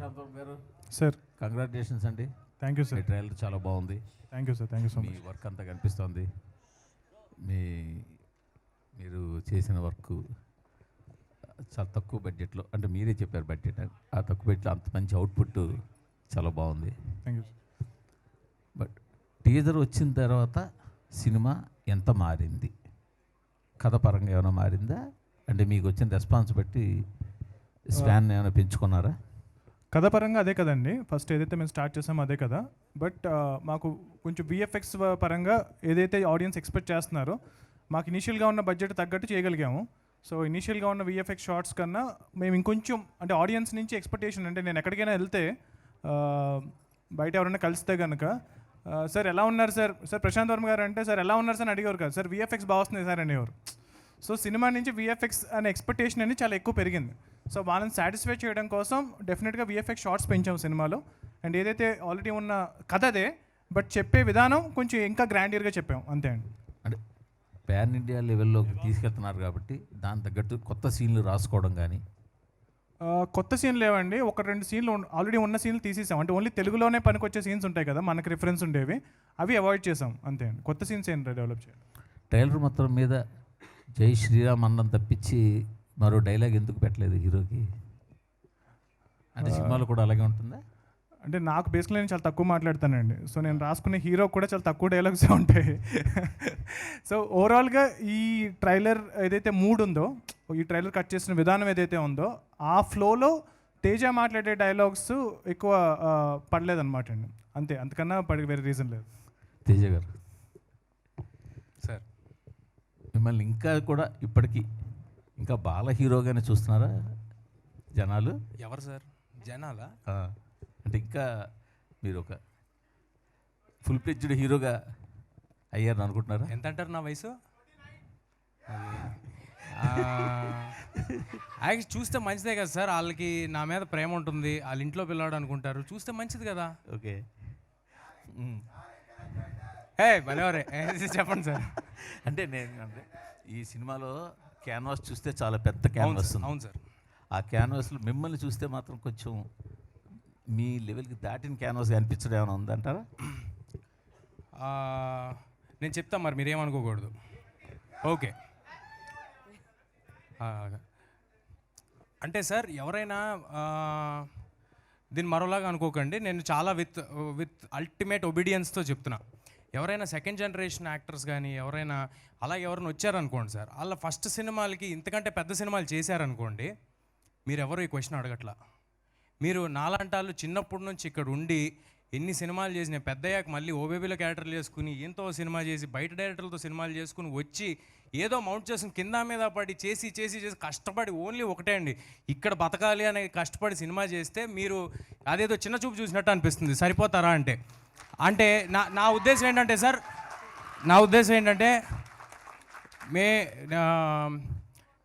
Prashanth garu sir congratulations అండి. Thank you sir. Trial చాలా బాగుంది. Thank you sir. Thank you so me much. Work అంతా కనిపిస్తోంది. మీరు చేసిన వర్క్ చాలా తక్కువ బడ్జెట్లో, అంటే మీరే చెప్పారు బడ్జెట్, ఆ తక్కువ బడ్జెట్లో అంత మంచి అవుట్పుట్ చాలా బాగుంది. Thank you. బట్ టీజర్ వచ్చిన తర్వాత సినిమా ఎంత మారింది? కథ పరంగా ఏమైనా మారిందా? అంటే మీకు వచ్చిన రెస్పాన్స్ బట్టి స్పాన్ ఏమైనా పెంచుకున్నారా? కథ పరంగా అదే కదండి, ఫస్ట్ ఏదైతే మేము స్టార్ట్ చేసామో అదే కదా. బట్ మాకు కొంచెం విఎఫ్ఎక్స్ పరంగా ఏదైతే ఆడియన్స్ ఎక్స్పెక్ట్ చేస్తున్నారో మాకు ఇనీషియల్గా ఉన్న బడ్జెట్ తగ్గట్టు చేయగలిగాము. సో ఇనీషియల్గా ఉన్న విఎఫ్ఎక్స్ షార్ట్స్ కన్నా మేము ఇంకొంచెం, అంటే ఆడియన్స్ నుంచి ఎక్స్పెక్టేషన్, అంటే నేను ఎక్కడికైనా వెళ్తే బయట ఎవరైనా కలిస్తే కనుక సార్ ఎలా ఉన్నారు సార్, సార్ ప్రశాంత్ వర్మ గారు అంటే సార్ ఎలా ఉన్నారు సార్ అని అడిగేవారు కాదు, సార్ విఎఫ్ఎక్స్ బాగా వస్తుంది సార్ అనేవారు. సో సినిమా నుంచి విఎఫ్ఎక్స్ అనే ఎక్స్పెక్టేషన్ అనేది చాలా ఎక్కువ పెరిగింది. సో వాళ్ళని సాటిస్ఫై చేయడం కోసం డెఫినెట్గా విఎఫ్ఎక్స్ షార్ట్స్ పెంచాము సినిమాలో. అండ్ ఏదైతే ఆల్రెడీ ఉన్న కథ అదే, బట్ చెప్పే విధానం కొంచెం ఇంకా గ్రాండియర్గా చెప్పాము అంతే అండి. అంటే పాన్ ఇండియా లెవెల్లోకి తీసుకెళ్తున్నారు కాబట్టి దాని తగ్గట్టు కొత్త సీన్లు రాసుకోవడం కానీ? కొత్త సీన్లు లేవండి, ఒక రెండు సీన్లు ఆల్రెడీ ఉన్న సీన్లు తీసేసాం. అంటే ఓన్లీ తెలుగులోనే పనికొచ్చే సీన్స్ ఉంటాయి కదా మనకు రిఫరెన్స్ ఉండేవి, అవి అవాయిడ్ చేసాం అంతే అండి. కొత్త సీన్స్ ఏం డెవలప్ చేయాలి. ట్రైలర్ మొత్తం మీద జై శ్రీరామ్ అన్నం తప్పించి మరో డైలాగ్ ఎందుకు పెట్టలేదు హీరోకి? అంటే సినిమాలో కూడా అలాగే ఉంటుందా? అంటే నాకు బేసిక్లీ నేను చాలా తక్కువ మాట్లాడతానండి. సో నేను రాసుకునే హీరో కూడా చాలా తక్కువ డైలాగ్స్ ఉంటాయి. సో ఓవరాల్గా ఈ ట్రైలర్ ఏదైతే మూడ్ ఉందో, ఈ ట్రైలర్ కట్ చేసిన విధానం ఏదైతే ఉందో ఆ ఫ్లోలో తేజ మాట్లాడే డైలాగ్స్ ఎక్కువ పడలేదన్నమాట అండి, అంతే. అంతకన్నా వేరే రీజన్ లేదు. తేజ గారు సార్, మిమ్మల్ని ఇంకా కూడా ఇప్పటికీ ఇంకా బాల హీరోగానే చూస్తున్నారా జనాలు? ఎవరు సార్ జనాలా? అంటే ఇంకా మీరు ఒక ఫుల్ ఫ్లెడ్జ్డ్ హీరోగా అయ్యారని అనుకుంటున్నారా? ఎంత అంటారు నా వయసు? చూస్తే మంచిదే కదా సార్, వాళ్ళకి నా మీద ప్రేమ ఉంటుంది, వాళ్ళ ఇంట్లో పిల్లాడు అనుకుంటారు, చూస్తే మంచిది కదా. ఓకే. భలేవరే చెప్పండి సార్. అంటే అంటే ఈ సినిమాలో క్యాన్వాస్ చూస్తే చాలా పెద్ద క్యాన్వాస్ ఉంది. అవును సార్. ఆ క్యాన్వాస్లో మిమ్మల్ని చూస్తే మాత్రం కొంచెం మీ లెవెల్కి దాటిన క్యాన్వాస్ అనిపించడం ఏమైనా ఉందంటారా? నేను చెప్తాను, మరి మీరేమనుకోకూడదు. ఓకే. అంటే సార్ ఎవరైనా దీన్ని మరోలాగా అనుకోకండి, నేను చాలా విత్ అల్టిమేట్ ఒబీడియన్స్తో చెప్తున్నా. ఎవరైనా సెకండ్ జనరేషన్ యాక్టర్స్ కానీ ఎవరైనా అలా ఎవరైనా వచ్చారనుకోండి సార్, వాళ్ళ ఫస్ట్ సినిమాలకి ఇంతకంటే పెద్ద సినిమాలు చేశారనుకోండి, మీరు ఎవరు ఈ క్వశ్చన్ అడగట్లా. మీరు నాలాంటాళ్ళు చిన్నప్పటి నుంచి ఇక్కడ ఉండి ఎన్ని సినిమాలు చేసి, నేను పెద్దయ్యాక మళ్ళీ ఓబేబీలో క్యారెక్టర్లు చేసుకుని ఈయంతో సినిమా చేసి బయట డైరెక్టర్లతో సినిమాలు చేసుకుని వచ్చి ఏదో మౌంట్ చేసుకుని కింద మీద పడి చేసి కష్టపడి ఓన్లీ ఒకటే అండి, ఇక్కడ బతకాలి అనే కష్టపడి సినిమా చేస్తే మీరు అదేదో చిన్న చూపు చూసినట్టు అనిపిస్తుంది. సరిపోతారా అంటే అంటే నా ఉద్దేశం ఏంటంటే సార్, నా ఉద్దేశం ఏంటంటే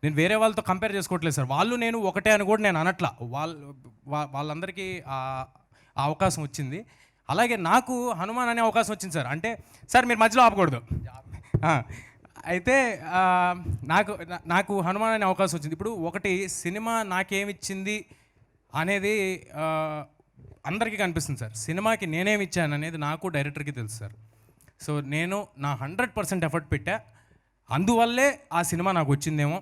నేను వేరే వాళ్ళతో కంపేర్ చేసుకోవట్లేదు సార్. వాళ్ళు నేను ఒకటే అని కూడా నేను అనట్లా. వాళ్ళందరికీ ఆ అవకాశం వచ్చింది. అలాగే నాకు హనుమాన్ అనే అవకాశం వచ్చింది సార్. అంటే సార్ మీరు మధ్యలో ఆపకూడదు. అయితే నాకు హనుమాన్ అనే అవకాశం వచ్చింది. ఇప్పుడు ఒకటి సినిమా నాకేమిచ్చింది అనేది అందరికీ కనిపిస్తుంది సార్. సినిమాకి నేనేమిచ్చాను అనేది నాకు డైరెక్టర్కి తెలుసు సార్. సో నేను నా 100% ఎఫర్ట్ పెట్టా, అందువల్లే ఆ సినిమా నాకు వచ్చిందేమో.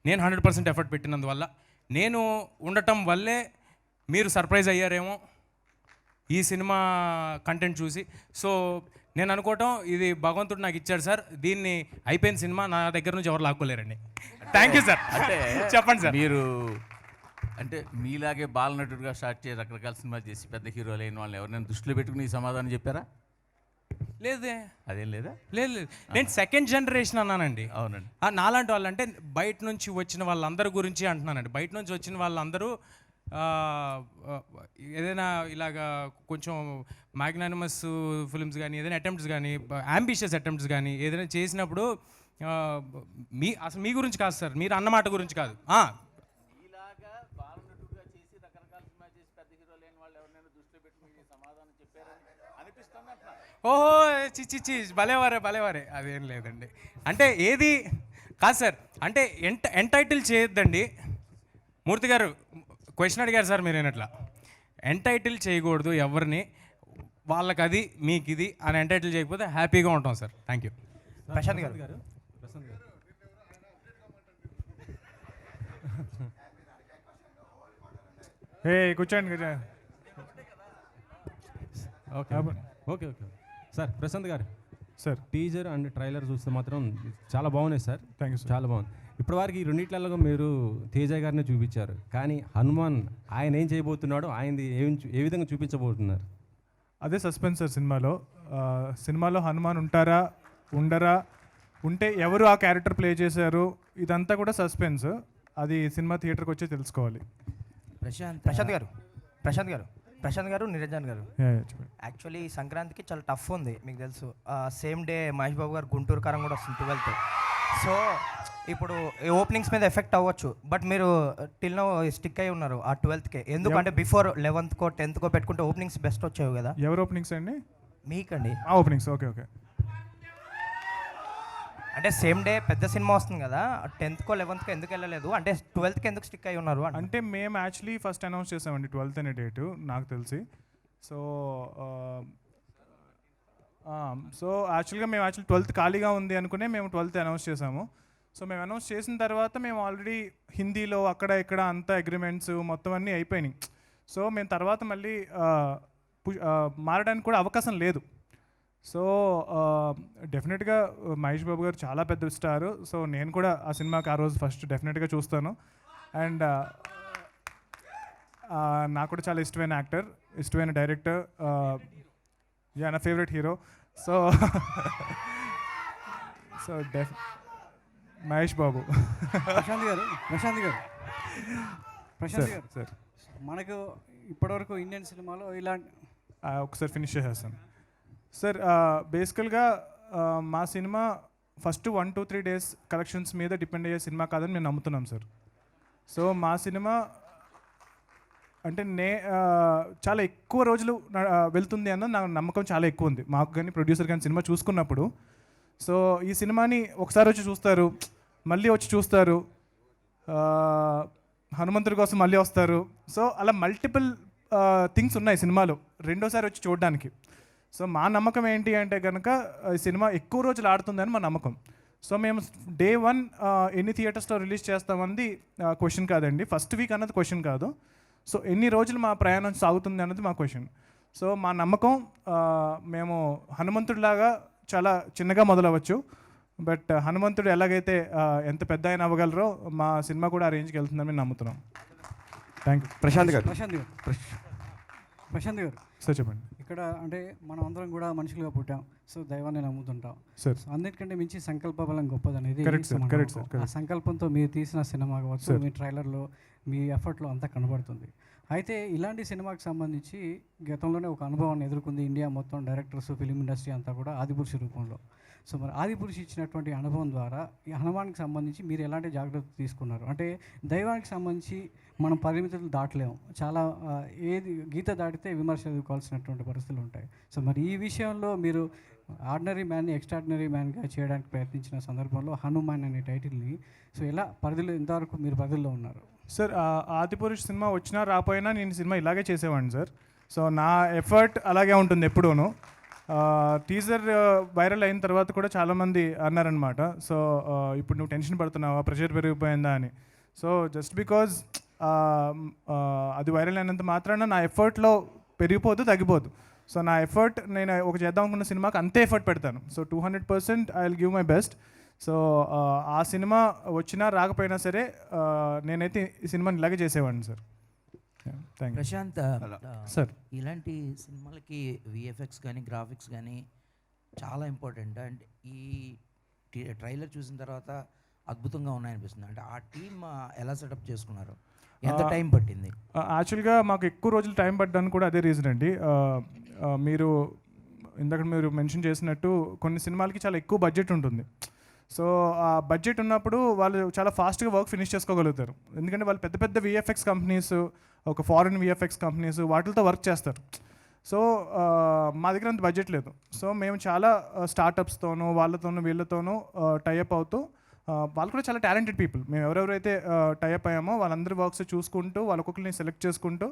నేను 100% ఎఫర్ట్ పెట్టినందువల్ల, నేను ఉండటం వల్లే మీరు సర్ప్రైజ్ అయ్యారేమో ఈ సినిమా కంటెంట్ చూసి. సో నేను అనుకోవటం ఇది భగవంతుడు నాకు ఇచ్చాడు సార్, దీన్ని అయిపోయిన సినిమా నా దగ్గర నుంచి ఎవరు లాక్కోలేరండి. Thank you sir. అంటే చెప్పండి సార్. మీరు అంటే మీలాగే బాలనటుడిగా స్టార్ట్ చేసి రకరకాల సినిమాలు చేసి పెద్ద హీరోలు అయిన వాళ్ళని ఎవరైనా దృష్టిలో పెట్టుకుని ఈ సమాధానం చెప్పారా? లేదే. అదేం లేదా? లేదు, నేను సెకండ్ జనరేషన్ అన్నానండి. అవునండి. నాలాంటి వాళ్ళు అంటే బయట నుంచి వచ్చిన వాళ్ళందరి గురించి అంటున్నానండి. బయట నుంచి వచ్చిన వాళ్ళందరూ ఏదైనా ఇలాగా కొంచెం మ్యాగ్నానిమస్ ఫిల్మ్స్ కానీ ఏదైనా అటెంప్ట్స్ కానీ అంబిషియస్ అటెంప్ట్స్ కానీ ఏదైనా చేసినప్పుడు అసలు మీ గురించి కాదు సార్, మీరు అన్నమాట గురించి కాదు. ఓహో చిచ్చి భలేవారే అదేం లేదండి. అంటే ఏది కాదు సార్, అంటే ఎంటైటిల్ చేయొద్దండి. మూర్తి గారు క్వశ్చన్ అడిగారు సార్ మీరు, అట్లా ఎంటైటిల్ చేయకూడదు ఎవరిని, వాళ్ళకి అది మీకు ఇది అని ఎంటైటిల్ చేయకపోతే హ్యాపీగా ఉంటాం sir. Thank you. Prashanth garu కూర్చోండి. Okay okay okay sir. Prashanth garu sir teaser and trailer చూస్తే మాత్రం చాలా బాగున్నాయి సార్. Thank you sir. చాలా బాగుంది. ఇప్పటివరకు ఈ రెండిట్లలో మీరు తేజ గారిని చూపించారు, కానీ హనుమాన్ ఆయన ఏం చేయబోతున్నాడో ఆయనది ఏ విధంగా చూపించబోతున్నారు? అదే సస్పెన్స్ సార్ సినిమాలో హనుమాన్ ఉంటారా ఉండరా, ఉంటే ఎవరు ఆ క్యారెక్టర్ ప్లే చేశారు, ఇదంతా కూడా సస్పెన్స్. అది సినిమా థియేటర్కి వచ్చి తెలుసుకోవాలి. ప్రశాంత్ గారు నిరంజన్ గారు, చెప్పండి. యాక్చువల్లీ సంక్రాంతికి చాలా టఫ్ ఉంది, మీకు తెలుసు. సేమ్ డే మహేష్ బాబు గారు గుంటూరు కారం కూడా వస్తుంది 12th. సో ఇప్పుడు ఓపెనింగ్స్ మీద ఎఫెక్ట్ అవ్వచ్చు, బట్ మీరు టిల్ నో స్టిక్ అయి ఉన్నారు ఆ 12th. ఎందుకంటే బిఫోర్ 11th 10th పెట్టుకుంటే ఓపెనింగ్స్ బెస్ట్ వచ్చేవి కదా. ఎవరు ఓపెనింగ్స్ అండి? మీకండి ఆ ఓపెనింగ్స్. Okay okay. అంటే సేమ్ డే పెద్ద సినిమా వస్తుంది కదా, 10th 11th ఎందుకు వెళ్ళలేదు, అంటే 12th ఎందుకు స్టిక్ అయి ఉన్నారు అంటే మేము యాక్చువల్లీ ఫస్ట్ అనౌన్స్ చేసామండి 12th అనే డేటు, నాకు తెలిసి. సో యాక్చువల్గా మేము 12th ఖాళీగా ఉంది అనుకునే మేము 12th అనౌన్స్ చేసాము. సో మేము అనౌన్స్ చేసిన తర్వాత మేము ఆల్రెడీ హిందీలో అక్కడ ఇక్కడ అంతా అగ్రిమెంట్స్ మొత్తం అన్నీ అయిపోయినాయి. సో మేము తర్వాత మళ్ళీ మారడానికి కూడా అవకాశం లేదు. సో డెఫినెట్గా మహేష్ బాబు గారు చాలా పెద్ద స్టార్. సో నేను కూడా ఆ సినిమాకి ఆ రోజు ఫస్ట్ డెఫినెట్గా చూస్తాను. అండ్ నాకు కూడా చాలా ఇష్టమైన యాక్టర్, ఇష్టమైన డైరెక్టర్, నా favourite hero. So Mahesh Babu. Prashanth garu sir మనకు ఇప్పటివరకు ఇండియన్ సినిమాలో ఇలాంటి ఒకసారి ఫినిష్ చేసేస్తాను సార్. బేసికల్గా మా సినిమా ఫస్ట్ 1-2-3 డేస్ కలెక్షన్స్ మీద డిపెండ్ అయ్యే సినిమా కాదని మేము నమ్ముతున్నాం సార్. సో మా సినిమా అంటే చాలా ఎక్కువ రోజులు వెళ్తుంది అన్న నా నమ్మకం చాలా ఎక్కువ ఉంది మాకు, కానీ ప్రొడ్యూసర్ కానీ సినిమా చూసుకున్నప్పుడు. సో ఈ సినిమాని ఒకసారి వచ్చి చూస్తారు, మళ్ళీ వచ్చి చూస్తారు, హనుమంతుడి కోసం మళ్ళీ వస్తారు. సో అలా మల్టిపుల్ థింగ్స్ ఉన్నాయి సినిమాలో రెండోసారి వచ్చి చూడడానికి. సో మా నమ్మకం ఏంటి అంటే కనుక ఈ సినిమా ఎక్కువ రోజులు ఆడుతుందని మా నమ్మకం. సో మేము Day 1 ఎన్ని థియేటర్స్లో రిలీజ్ చేస్తామన్నది క్వశ్చన్ కాదండి, ఫస్ట్ వీక్ అన్నది క్వశ్చన్ కాదు. సో ఎన్ని రోజులు మా ప్రయాణం సాగుతుంది అన్నది మా క్వశ్చన్. సో మా నమ్మకం మేము హనుమంతుడిలాగా చాలా చిన్నగా మొదలవచ్చు, బట్ హనుమంతుడు ఎలాగైతే ఎంత పెద్ద ఆయన అవ్వగలరో మా సినిమా కూడా ఆ రేంజ్కి వెళ్తుందని మేము నమ్ముతున్నాం. Thank you. Prashanth garu sir చెప్పండి. ఇక్కడ అంటే మనం అందరం కూడా మనుషులుగా పుట్టాం, సో దైవాన్ని నమ్ముతుంటాం. సార్ అన్నిటికంటే మించి సంకల్ప బలం గొప్పదనేది Correct, sir. మన Correct, నమ్మకం. sir. ఆ సంకల్పంతో మీరు తీసిన సినిమా కావచ్చు, Sir. మీ ట్రైలర్లో మీ ఎఫర్ట్లో అంతా కనబడుతుంది. అయితే ఇలాంటి సినిమాకి సంబంధించి గతంలోనే ఒక అనుభవాన్ని ఎదుర్కొంది ఇండియా మొత్తం, డైరెక్టర్స్, ఫిలిం ఇండస్ట్రీ అంతా కూడా ఆదిపురుషు రూపంలో. సో మరి ఆదిపురుషు ఇచ్చినటువంటి అనుభవం ద్వారా ఈ హనుమాన్కి సంబంధించి మీరు ఎలాంటి జాగ్రత్తలు తీసుకున్నారు? అంటే దైవానికి సంబంధించి మనం పరిమితులు దాటలేము, చాలా ఏది గీత దాటితే విమర్శలు ఎదుర్కోవాల్సినటువంటి పరిస్థితులు ఉంటాయి. సో మరి ఈ విషయంలో మీరు ఆర్డినరీ మ్యాన్ని ఎక్స్ట్రాడినరీ మ్యాన్గా చేయడానికి ప్రయత్నించిన సందర్భంలో హనుమాన్ అనే టైటిల్ని సో ఎలా పరిధిలో ఎంతవరకు మీరు పరిధిలో ఉన్నారు? సార్ ఆదిపురుష్ సినిమా వచ్చినా రాపోయినా నేను సినిమా ఇలాగే చేసేవాడిని సార్. సో నా ఎఫర్ట్ అలాగే ఉంటుంది ఎప్పుడూను. టీజర్ వైరల్ అయిన తర్వాత కూడా చాలామంది అన్నారనమాట, సో ఇప్పుడు నువ్వు టెన్షన్ పడుతున్నావా, ప్రెషర్ పెరిగిపోయిందా అని. సో జస్ట్ బికాజ్ అది వైరల్ అయినంత మాత్రాన నా ఎఫర్ట్లో పెరిగిపోదు, తగ్గిపోదు. సో నా ఎఫర్ట్ నేను ఒక చేద్దాం అనుకున్న సినిమాకి అంతే ఎఫర్ట్ పెడతాను. So 200% I will give my best. So ఆ సినిమా వచ్చినా రాకపోయినా సరే నేనైతే ఈ సినిమాని ఇలాగే చేసేవాడిని సార్. Thank you. ప్రశాంత్ సార్ ఇలాంటి సినిమాలకి విఎఫ్ఎక్స్ కానీ గ్రాఫిక్స్ కానీ చాలా ఇంపార్టెంట్. అండ్ ఈ ట్రైలర్ చూసిన తర్వాత అద్భుతంగా ఉన్నాయనిపిస్తుంది. అంటే ఆ టీమ్ ఎలా సెటప్ చేసుకున్నారు, ఎంత టైం పట్టింది? యాక్చువల్గా మాకు ఎక్కువ రోజులు టైం పడ్డానికి కూడా అదే రీజన్ అండి. మీరు ఇందాక మీరు మెన్షన్ చేసినట్టు కొన్ని సినిమాలకి చాలా ఎక్కువ బడ్జెట్ ఉంటుంది. సో ఆ బడ్జెట్ ఉన్నప్పుడు వాళ్ళు చాలా ఫాస్ట్గా వర్క్ ఫినిష్ చేసుకోగలుగుతారు, ఎందుకంటే వాళ్ళు పెద్ద పెద్ద విఎఫ్ఎక్స్ కంపెనీస్, ఒక ఫారిన్ విఎఫ్ఎక్స్ కంపెనీస్ వాటితో వర్క్ చేస్తారు. సో మా దగ్గర అంత బడ్జెట్ లేదు. సో మేము చాలా స్టార్టప్స్తోనూ వాళ్ళతోనూ వీళ్ళతోనూ టైఅప్ అవుతూ, వాళ్ళు కూడా చాలా టాలెంటెడ్ పీపుల్. మేము ఎవరెవరైతే టైఅప్ అయ్యామో వాళ్ళందరి వర్క్స్ చూసుకుంటూ వాళ్ళ ఒక్కొక్కరిని సెలెక్ట్ చేసుకుంటూ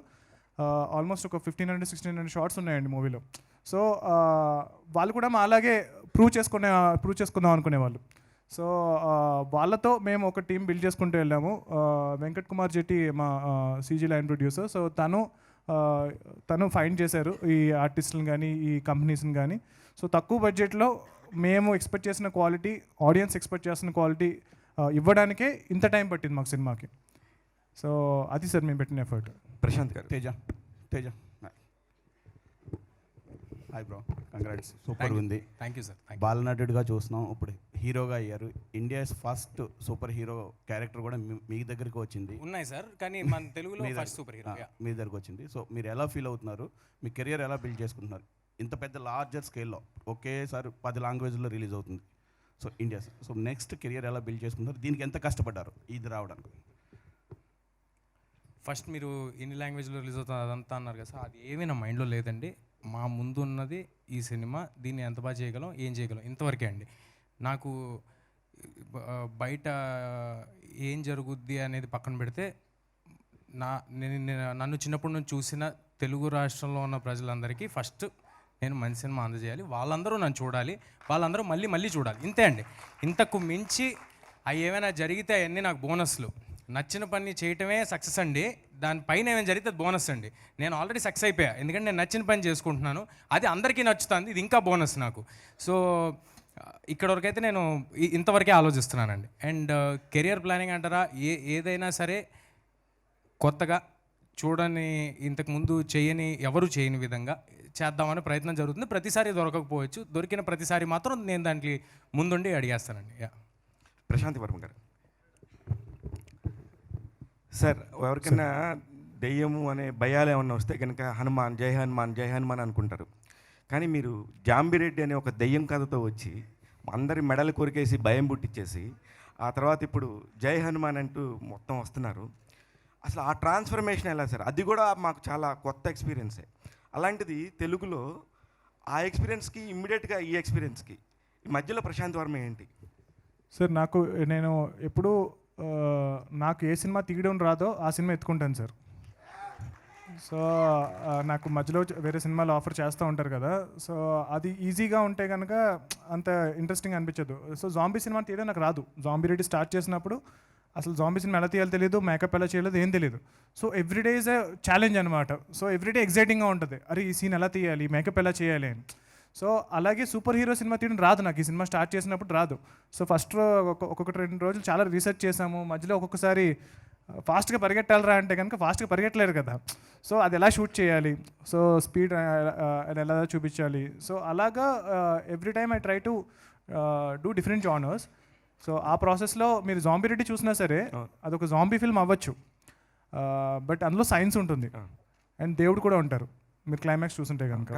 ఆల్మోస్ట్ ఒక 1500-1600 షార్ట్స్ ఉన్నాయండి మూవీలో. సో వాళ్ళు కూడా మా అలాగే ప్రూవ్ చేసుకుందాం అనుకునేవాళ్ళు. సో వాళ్ళతో మేము ఒక టీం బిల్డ్ చేసుకుంటూ వెళ్ళాము. వెంకట్ కుమార్ జెట్టి మా సీజీ లైన్ ప్రొడ్యూసర్. సో తను ఫైండ్ చేశారు ఈ ఆర్టిస్టులను కానీ ఈ కంపెనీస్ని కానీ. సో తక్కువ బడ్జెట్లో మేము ఎక్స్పెక్ట్ చేసిన క్వాలిటీ, ఆడియన్స్ ఎక్స్పెక్ట్ చేసిన క్వాలిటీ ఇవ్వడానికే ఇంత టైం పట్టింది మాకు సినిమాకి. సో అది సార్ మేము పెట్టిన effort. Prashant garu. Teja hi bro, congrats, super ఉంది. Thank you sir. బాలనటుడిగా చూస్తున్నాం, ఇప్పుడు హీరోగా అయ్యారు. India's first super hero character కూడా మీ దగ్గరికి వచ్చింది. ఉన్నాయి సార్, కానీ మన తెలుగులో ఫస్ట్ సూపర్ హీరో మీ దగ్గరికి వచ్చింది. సో మీరు ఎలా ఫీల్ అవుతున్నారు? మీ కెరియర్ ఎలా బిల్డ్ చేసుకుంటున్నారు? ఇంత పెద్ద లార్జర్ స్కేల్లో ఒకేసారి 10 లాంగ్వేజ్లో రిలీజ్ అవుతుంది. So India, so next career ఎలా బిల్డ్ చేసుకుంటున్నారు? దీనికి ఎంత కష్టపడ్డారు ఇది రావడానికి? ఫస్ట్ మీరు ఎన్ని లాంగ్వేజ్లో రిలీజ్ అవుతుంది అదంతా అన్నారు కదా సార్, అది ఏమీ నా మైండ్లో లేదండి. మా ముందు ఉన్నది ఈ సినిమా, దీన్ని ఎంత బాగా చేయగలం, ఏం చేయగలం, ఇంతవరకే అండి. నాకు బయట ఏం జరుగుద్ది అనేది పక్కన పెడితే నన్ను చిన్నప్పటి నుంచి చూసిన తెలుగు రాష్ట్రంలో ఉన్న ప్రజలందరికీ ఫస్ట్ నేను మంచి సినిమా అందజేయాలి, వాళ్ళందరూ నన్ను చూడాలి, వాళ్ళందరూ మళ్ళీ మళ్ళీ చూడాలి, ఇంతే అండి. ఇంతకు మించి అవి ఏమైనా జరిగితే అవన్నీ నాకు బోనస్లు. నచ్చిన పని చేయటమే సక్సెస్ అండి, దానిపైన ఏమైనా జరిగితే బోనస్ అండి. నేను ఆల్రెడీ సక్సెస్ అయిపోయా, ఎందుకంటే నేను నచ్చిన పని చేసుకుంటున్నాను, అది అందరికీ నచ్చుతుంది, ఇది ఇంకా బోనస్ నాకు. సో ఇక్కడ వరకైతే నేను ఇంతవరకే ఆలోచిస్తున్నానండి. అండ్ కెరియర్ ప్లానింగ్ అంటారా, ఏదైనా సరే కొత్తగా చూడని, ఇంతకుముందు ఎవరు చేయని విధంగా చేద్దామనే ప్రయత్నం జరుగుతుంది. ప్రతిసారి దొరకకపోవచ్చు, దొరికిన ప్రతిసారి మాత్రం నేను దానికి ముందుండి అడిగేస్తానండి. ప్రశాంత్ వర్మ గారు. సార్, ఎవరికైనా దెయ్యము అనే భయాలు ఏమన్నా వస్తే కనుక హనుమాన్, జై హనుమాన్, జై హనుమాన్ అనుకుంటారు. కానీ మీరు జాంబిరెడ్డి అనే ఒక దెయ్యం కథతో వచ్చి అందరి మెడలు కొరికేసి భయం పుట్టించేసి ఆ తర్వాత ఇప్పుడు జై హనుమాన్ అంటూ మొత్తం వస్తున్నారు. అసలు ఆ ట్రాన్స్ఫర్మేషన్ ఎలా సార్? అది కూడా మాకు చాలా కొత్త ఎక్స్పీరియన్సే. అలాంటిది తెలుగులో ఆ ఎక్స్పీరియన్స్కి ఇమ్మీడియట్గా ఈ ఎక్స్పీరియన్స్కి ఈ మధ్యలో ప్రశాంత్ వర్మ ఏంటి సార్? నేను ఎప్పుడూ నాకు ఏ సినిమా తీయడం రాదో ఆ సినిమా ఎత్తుకుంటాను సార్. సో నాకు మధ్యలో వేరే సినిమాలు ఆఫర్ చేస్తూ ఉంటారు కదా, సో అది ఈజీగా ఉంటే కనుక అంత ఇంట్రెస్టింగ్ అనిపించదు. సో జాంబీ సినిమా తీయడం నాకు రాదు. జాంబీ రెడ్డి స్టార్ట్ చేసినప్పుడు అసలు జాంబీ సినిమా ఎలా తీయాలో తెలియదు, మేకప్ ఎలా చేయలేదు, ఏం తెలియదు. So everyday is a challenge అనమాట. సో ఎవ్రీడే ఎగ్జైటింగ్గా ఉంటుంది, అరే ఈ సీన్ ఎలా తీయాలి, మేకప్ ఎలా చేయాలి అని. సో అలాగే సూపర్ హీరో సినిమా తీయడం రాదు నాకు, ఈ సినిమా స్టార్ట్ చేసినప్పుడు రాదు. సో ఫస్ట్ ఒక్కొక్కటి 2 రోజులు చాలా రీసెర్చ్ చేసాము. మధ్యలో ఒక్కొక్కసారి ఫాస్ట్గా పరిగెట్టాలరా అంటే కనుక ఫాస్ట్గా పరిగెట్టలేరు కదా. సో అది ఎలా షూట్ చేయాలి, సో స్పీడ్ ఎలా చూపించాలి. సో అలాగా every time I try to do different genres. So ఆ ప్రాసెస్లో మీరు జాంబీ రెడ్డి చూసినా సరే అదొక జాంబీ ఫిల్మ్ అవ్వచ్చు, బట్ అందులో సైన్స్ ఉంటుంది అండ్ దేవుడు కూడా ఉంటారు మీరు క్లైమాక్స్ చూస్తుంటే కనుక.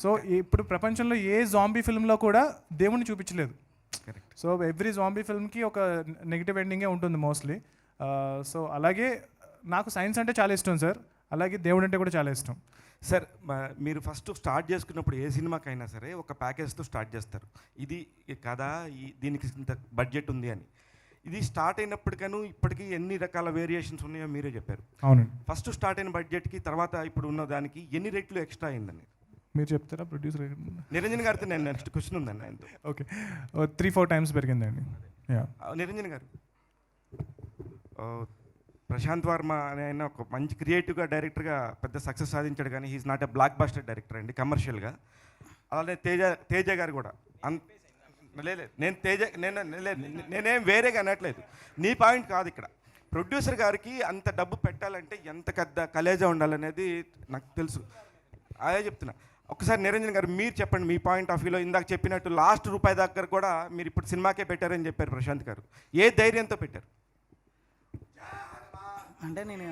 సో ఇప్పుడు ప్రపంచంలో ఏ జాంబీ ఫిల్మ్లో కూడా దేవుడిని చూపించలేదు. సో ఎవ్రీ జాంబీ ఫిల్మ్కి ఒక నెగిటివ్ ఎండింగే ఉంటుంది మోస్ట్లీ. సో అలాగే నాకు సైన్స్ అంటే చాలా ఇష్టం సార్, అలాగే దేవుడు అంటే కూడా చాలా ఇష్టం సార్. మీరు ఫస్ట్ స్టార్ట్ చేసుకున్నప్పుడు ఏ సినిమాకైనా సరే ఒక ప్యాకేజ్తో స్టార్ట్ చేస్తారు, ఇది కదా దీనికి ఇంత బడ్జెట్ ఉంది అని. ఇది స్టార్ట్ అయినప్పటికను ఇప్పటికీ ఎన్ని రకాల వేరియేషన్స్ ఉన్నాయో మీరే చెప్పారు. అవునండి. ఫస్ట్ స్టార్ట్ అయిన బడ్జెట్కి తర్వాత ఇప్పుడు ఉన్న దానికి ఎన్ని రెట్లు ఎక్స్ట్రా అయిందని మీరు చెప్తారా? ప్రొడ్యూసర్ నిరంజన్ గారితో నేను నెక్స్ట్ క్వశ్చన్ ఉందండి ఆయనతో. ఓకే, 3-4 టైమ్స్ పెరిగిందండి. నిరంజన్ గారు, ప్రశాంత్ వర్మ అనే ఆయన ఒక మంచి క్రియేటివ్గా డైరెక్టర్గా పెద్ద సక్సెస్ సాధించాడు, కానీ he's not a blockbuster director అండి కమర్షియల్గా. అలానే తేజ గారు కూడా లేదు, నేనేం వేరేగా అనట్లేదు, నీ పాయింట్ కాదు ఇక్కడ. ప్రొడ్యూసర్ గారికి అంత డబ్బు పెట్టాలంటే ఎంత పెద్ద కలేజా ఉండాలనేది నాకు తెలుసు, అదే చెప్తున్నా. ఒకసారి నిరంజన్ గారు మీరు చెప్పండి మీ పాయింట్ ఆఫ్ వ్యూలో. ఇందాక చెప్పినట్టు లాస్ట్ రూపాయి దగ్గర కూడా మీరు ఇప్పుడు సినిమాకే పెట్టారని చెప్పారు ప్రశాంత్ గారు, ఏ ధైర్యంతో పెట్టారు? అంటే నేను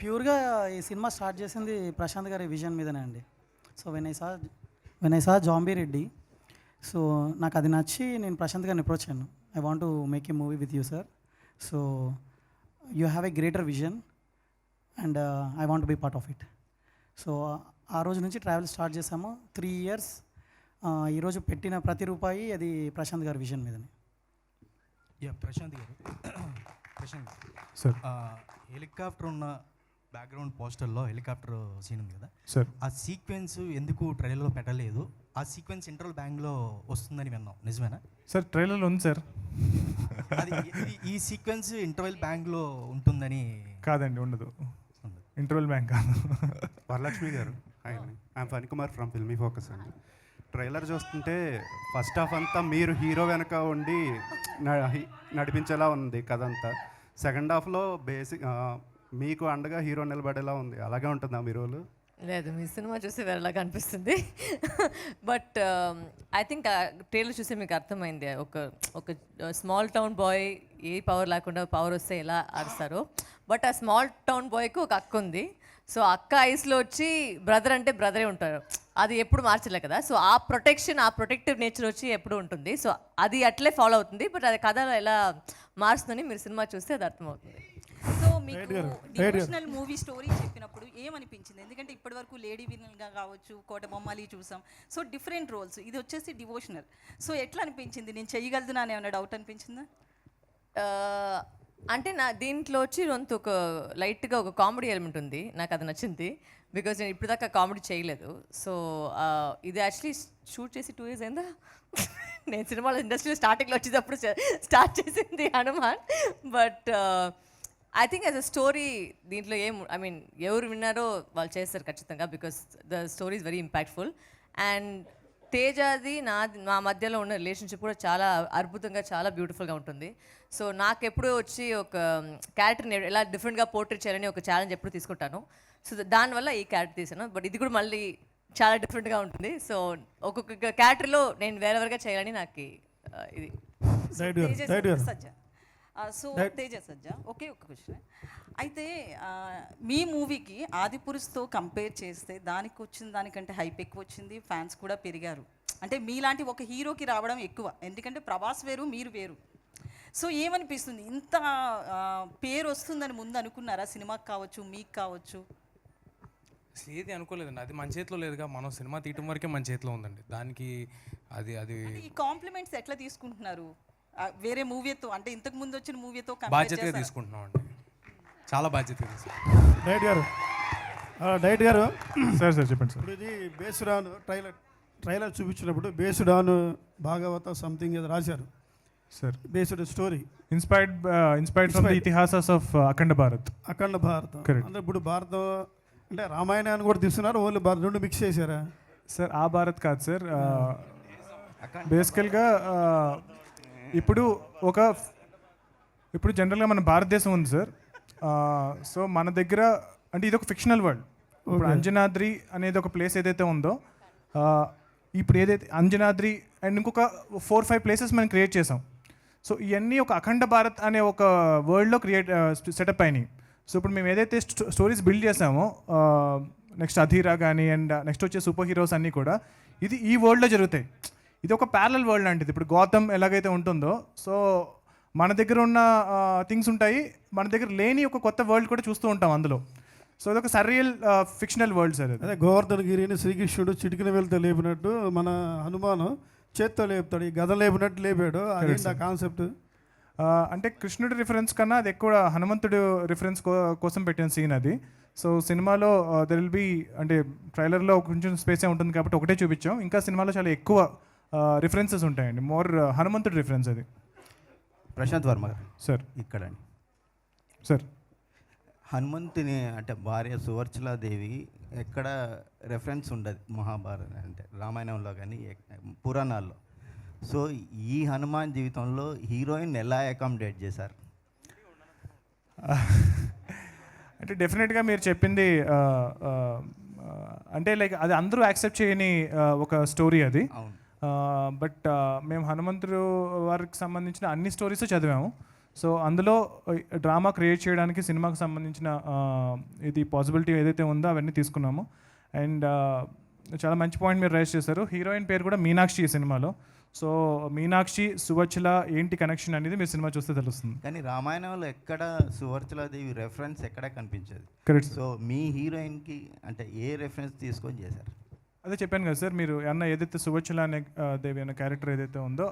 ప్యూర్గా ఈ సినిమా స్టార్ట్ చేసింది ప్రశాంత్ గారి విజన్ మీదనే అండి. So when I saw Zombie Reddy, so నాకు అది నచ్చి నేను ప్రశాంత్ గారిని అప్రోచ్ అయ్యాను. I want to make a movie with you sir, so you have a greater vision and I want to be part of it. So ఆ రోజు నుంచి travel start చేసాము. 3 years. ఈరోజు పెట్టిన ప్రతి రూపాయి అది ప్రశాంత్ గారి విజన్ మీదనే. ప్రశాంత్ గారు, ప్రశాంత్ సార్, హెలికాప్టర్ ఉన్న బ్యాక్గ్రౌండ్ పోస్టర్లో హెలికాప్టర్ సీన్ ఉంది కదా సార్ ఆ సీక్వెన్స్ ఎందుకు ట్రైలర్లో పెట్టలేదు? ఆ సీక్వెన్స్ ఇంటర్వల్ బ్యాంగ్లో వస్తుందని విన్నాం, నిజమేనా? సార్ ట్రైలర్లో ఉంది సార్. అది ఈ సీక్వెన్స్ ఇంటర్వెల్ బ్యాంగ్లో ఉంటుందని? కాదండి, ఉండదు. ఇంటర్వెల్ బ్యాంక్ కాదు. వరలక్ష్మి గారు, I'm Phanikumar from filmy focus అండి. ట్రైలర్ చూస్తుంటే ఫస్ట్ హాఫ్ అంతా మీరు హీరో వెనక ఉండి నడిపించేలా ఉంది కథ అంతా. సెకండ్ హాఫ్లో బేసిక్ మీకు అండగా హీరో నిలబడేలా ఉంది. అలాగే ఉంటుందా మీ రోలు? లేదు, మీ సినిమా చూసి వేరేలాగా అనిపిస్తుంది. బట్ ఐ థింక్ ట్రైలర్ చూస్తే మీకు అర్థమైంది, ఒక స్మాల్ టౌన్ బాయ్ ఏ పవర్ లేకుండా పవర్ వస్తే ఎలా అరుస్తారో. బట్ ఆ స్మాల్ టౌన్ బాయ్కి ఒక అక్క ఉంది. సో అక్క ఐస్లో వచ్చి బ్రదర్ అంటే బ్రదరే ఉంటారు, అది ఎప్పుడు మార్చలే కదా. సో ఆ ప్రొటెక్షన్, ఆ ప్రొటెక్టివ్ నేచర్ వచ్చి ఎప్పుడు ఉంటుంది. సో అది అట్లే ఫాలో అవుతుంది. బట్ అది కథలో ఎలా మారుస్తుందని మీరు సినిమా చూస్తే అది అర్థమవుతుంది. సో మీకు డివోషనల్ మూవీ స్టోరీ చెప్పినప్పుడు ఏమనిపించింది? ఎందుకంటే ఇప్పటివరకు లేడీ వినల్గా కావచ్చు, కోట బొమ్మాలి చూసాం. సో డిఫరెంట్ రోల్స్, ఇది వచ్చేసి డివోషనల్. సో ఎట్లా అనిపించింది? నేను చేయగలుగుతున్నా అని ఏమన్నా డౌట్ అనిపించిందా? అంటే నా దీంట్లో వచ్చి కొంత ఒక లైట్గా ఒక కామెడీ ఎలిమెంట్ ఉంది, నాకు అది నచ్చింది. బికాజ్ నేను ఇప్పుడు దాకా కామెడీ చేయలేదు. సో ఇది యాక్చువల్లీ షూట్ చేసి 2 years అయిందా. నేను సినిమాలో ఇండస్ట్రీలో స్టార్టింగ్లో వచ్చేటప్పుడు స్టార్ట్ చేసింది Hanuman. But I think as a story దీంట్లో ఐ మీన్ ఎవరు విన్నారో వాళ్ళు చేస్తారు ఖచ్చితంగా, because the story is very impactful. And తేజాది మా మధ్యలో ఉన్న రిలేషన్షిప్ కూడా చాలా అద్భుతంగా, చాలా బ్యూటిఫుల్గా ఉంటుంది. సో నాకు ఎప్పుడు వచ్చి ఒక క్యారెక్టర్ని ఎలా డిఫరెంట్గా పోర్ట్రేట్ చేయాలని ఒక ఛాలెంజ్ ఎప్పుడు తీసుకుంటాను. సో దానివల్ల ఈ క్యారెక్టర్ తీసాను. బట్ ఇది కూడా మళ్ళీ చాలా డిఫరెంట్గా ఉంటుంది. సో ఒక్కొక్క క్యారెక్టర్లో నేను వేరేగా చేయాలని నాకు ఇది. సో తేజ సజ్జా, ఒకే ఒక క్వశ్చన్. అయితే మీ మూవీకి ఆదిపురుషుతో కంపేర్ చేస్తే దానికి వచ్చిన దానికంటే హైప్ ఎక్కువ వచ్చింది, ఫ్యాన్స్ కూడా పెరిగారు. అంటే మీలాంటి ఒక హీరోకి రావడం ఎక్కువ, ఎందుకంటే ప్రభాస్ వేరు, మీరు వేరు. సో ఏమనిపిస్తుంది, ఇంత పేరు వస్తుందని ముందు అనుకున్నారా? సినిమాకి కావచ్చు, మీకు కావచ్చు. ఏది అనుకోలేదండి, అది మన చేతిలో లేదుగా. మనం సినిమా తీయటం వరకే మన చేతిలో ఉందండి. దానికి అది ఈ కాంప్లిమెంట్స్ ఎట్లా తీసుకుంటున్నారు? వేరే మూవీతో, అంటే ఇంతకు ముందు వచ్చిన మూవీతో బాధ్యతగా తీసుకుంటున్నాం అండి, చాలా బాధ్యతగా డైరెక్ట్ గారు సార్ చెప్పండి సార్. ఇప్పుడు ఇది బేస్డ్ ఆన్ ట్రైలర్ చూపించినప్పుడు బేస్డ్ ఆన్ భాగవత సంథింగ్ ఏదో రాశారు sir. Based story inspired from the ఇతిహాసస్ ఆఫ్ అఖండ భారత్. అఖండ భారతం Correct. అంటే ఇప్పుడు భారతం అంటే రామాయణాన్ని కూడా తీసుకున్నారు, ఓన్లీ భారత్ రెండు మిక్స్ చేశారా సార్? ఆ భారత్ కాదు సార్, బేసికల్గా ఇప్పుడు జనరల్గా మన భారతదేశం ఉంది సార్. సో మన దగ్గర అంటే ఇది ఒక ఫిక్షనల్ వరల్డ్. ఇప్పుడు అంజనాద్రి అనేది ఒక ప్లేస్ ఏదైతే ఉందో, ఇప్పుడు ఏదైతే అంజనాద్రి అండ్ ఇంకొక 4-5 ప్లేసెస్ మనం క్రియేట్ చేసాం. సో ఇవన్నీ ఒక అఖండ భారత్ అనే ఒక వరల్డ్లో సెటప్ అయినాయి. సో ఇప్పుడు మేము ఏదైతే స్టోరీస్ బిల్డ్ చేసామో, నెక్స్ట్ అధీరా కానీ అండ్ నెక్స్ట్ వచ్చే సూపర్ హీరోస్ అన్నీ కూడా ఇది ఈ వరల్డ్లో జరుగుతాయి. ఇది ఒక ప్యారలల్ వరల్డ్ లాంటిది. ఇప్పుడు గౌతమ్ ఎలాగైతే ఉంటుందో, సో మన దగ్గర ఉన్న థింగ్స్ ఉంటాయి, మన దగ్గర లేని ఒక కొత్త వరల్డ్ కూడా చూస్తూ ఉంటాం అందులో. సో ఇది ఒక సర్రియల్ ఫిక్షనల్ వరల్డ్ సార్. అదే గోవర్ధన గిరిని శ్రీకృష్ణుడు చిటికిన వెళ్తే లేపినట్టు మన హనుమాను చేత్తో లేపుతాడు, ఈ గద లేపినట్టు లేపాడు. అదేంటి ఆ కాన్సెప్ట్? అంటే కృష్ణుడి రిఫరెన్స్ కన్నా అది ఎక్కువ హనుమంతుడు రిఫరెన్స్ కోసం పెట్టిన సీన్ అది. సో సినిమాలో దెర్ విల్ బీ, అంటే ట్రైలర్లో కొంచెం స్పేసే ఉంటుంది కాబట్టి ఒకటే చూపించాం. ఇంకా సినిమాలో చాలా ఎక్కువ రిఫరెన్సెస్ ఉంటాయండి, మోర్ హనుమంతుడి రిఫరెన్స్ అది. ప్రశాంత్ వర్మ గారు సార్ ఇక్కడండి సార్, హనుమంతుని అంటే భార్య సువర్చలాదేవి ఎక్కడ రెఫరెన్స్ ఉండదు మహాభారత అంటే రామాయణంలో కానీ పురాణాల్లో. సో ఈ హనుమాన్ జీవితంలో హీరోయిన్ ఎలా అకామిడేట్ చేశారు? అంటే డెఫినెట్గా మీరు చెప్పింది అంటే లైక్ అది అందరూ యాక్సెప్ట్ చేయని ఒక స్టోరీ అది. బట్ మేము హనుమంతుడు వారికి సంబంధించిన అన్ని స్టోరీస్ చదివాము. సో అందులో డ్రామా క్రియేట్ చేయడానికి సినిమాకి సంబంధించిన ఇది పాసిబిలిటీ ఏదైతే ఉందో అవన్నీ తీసుకున్నాము. అండ్ చాలా మంచి పాయింట్ మీరు రైజ్ చేశారు. హీరోయిన్ పేరు కూడా మీనాక్షి ఈ సినిమాలో. సో మీనాక్షి సువర్చల ఏంటి కనెక్షన్ అనేది మీరు సినిమా చూస్తే తెలుస్తుంది. కానీ రామాయణంలో ఎక్కడ సువర్చలాదేవి రెఫరెన్స్ ఎక్కడ కనిపించదు. కరెక్ట్. సో మీ హీరోయిన్కి అంటే ఏ రెఫరెన్స్ తీసుకొని చేశారు? అదే చెప్పాను కదా సార్, మీరు అన్న ఏదైతే సువర్చల అనే దేవి అనే క్యారెక్టర్ ఏదైతే ఉందో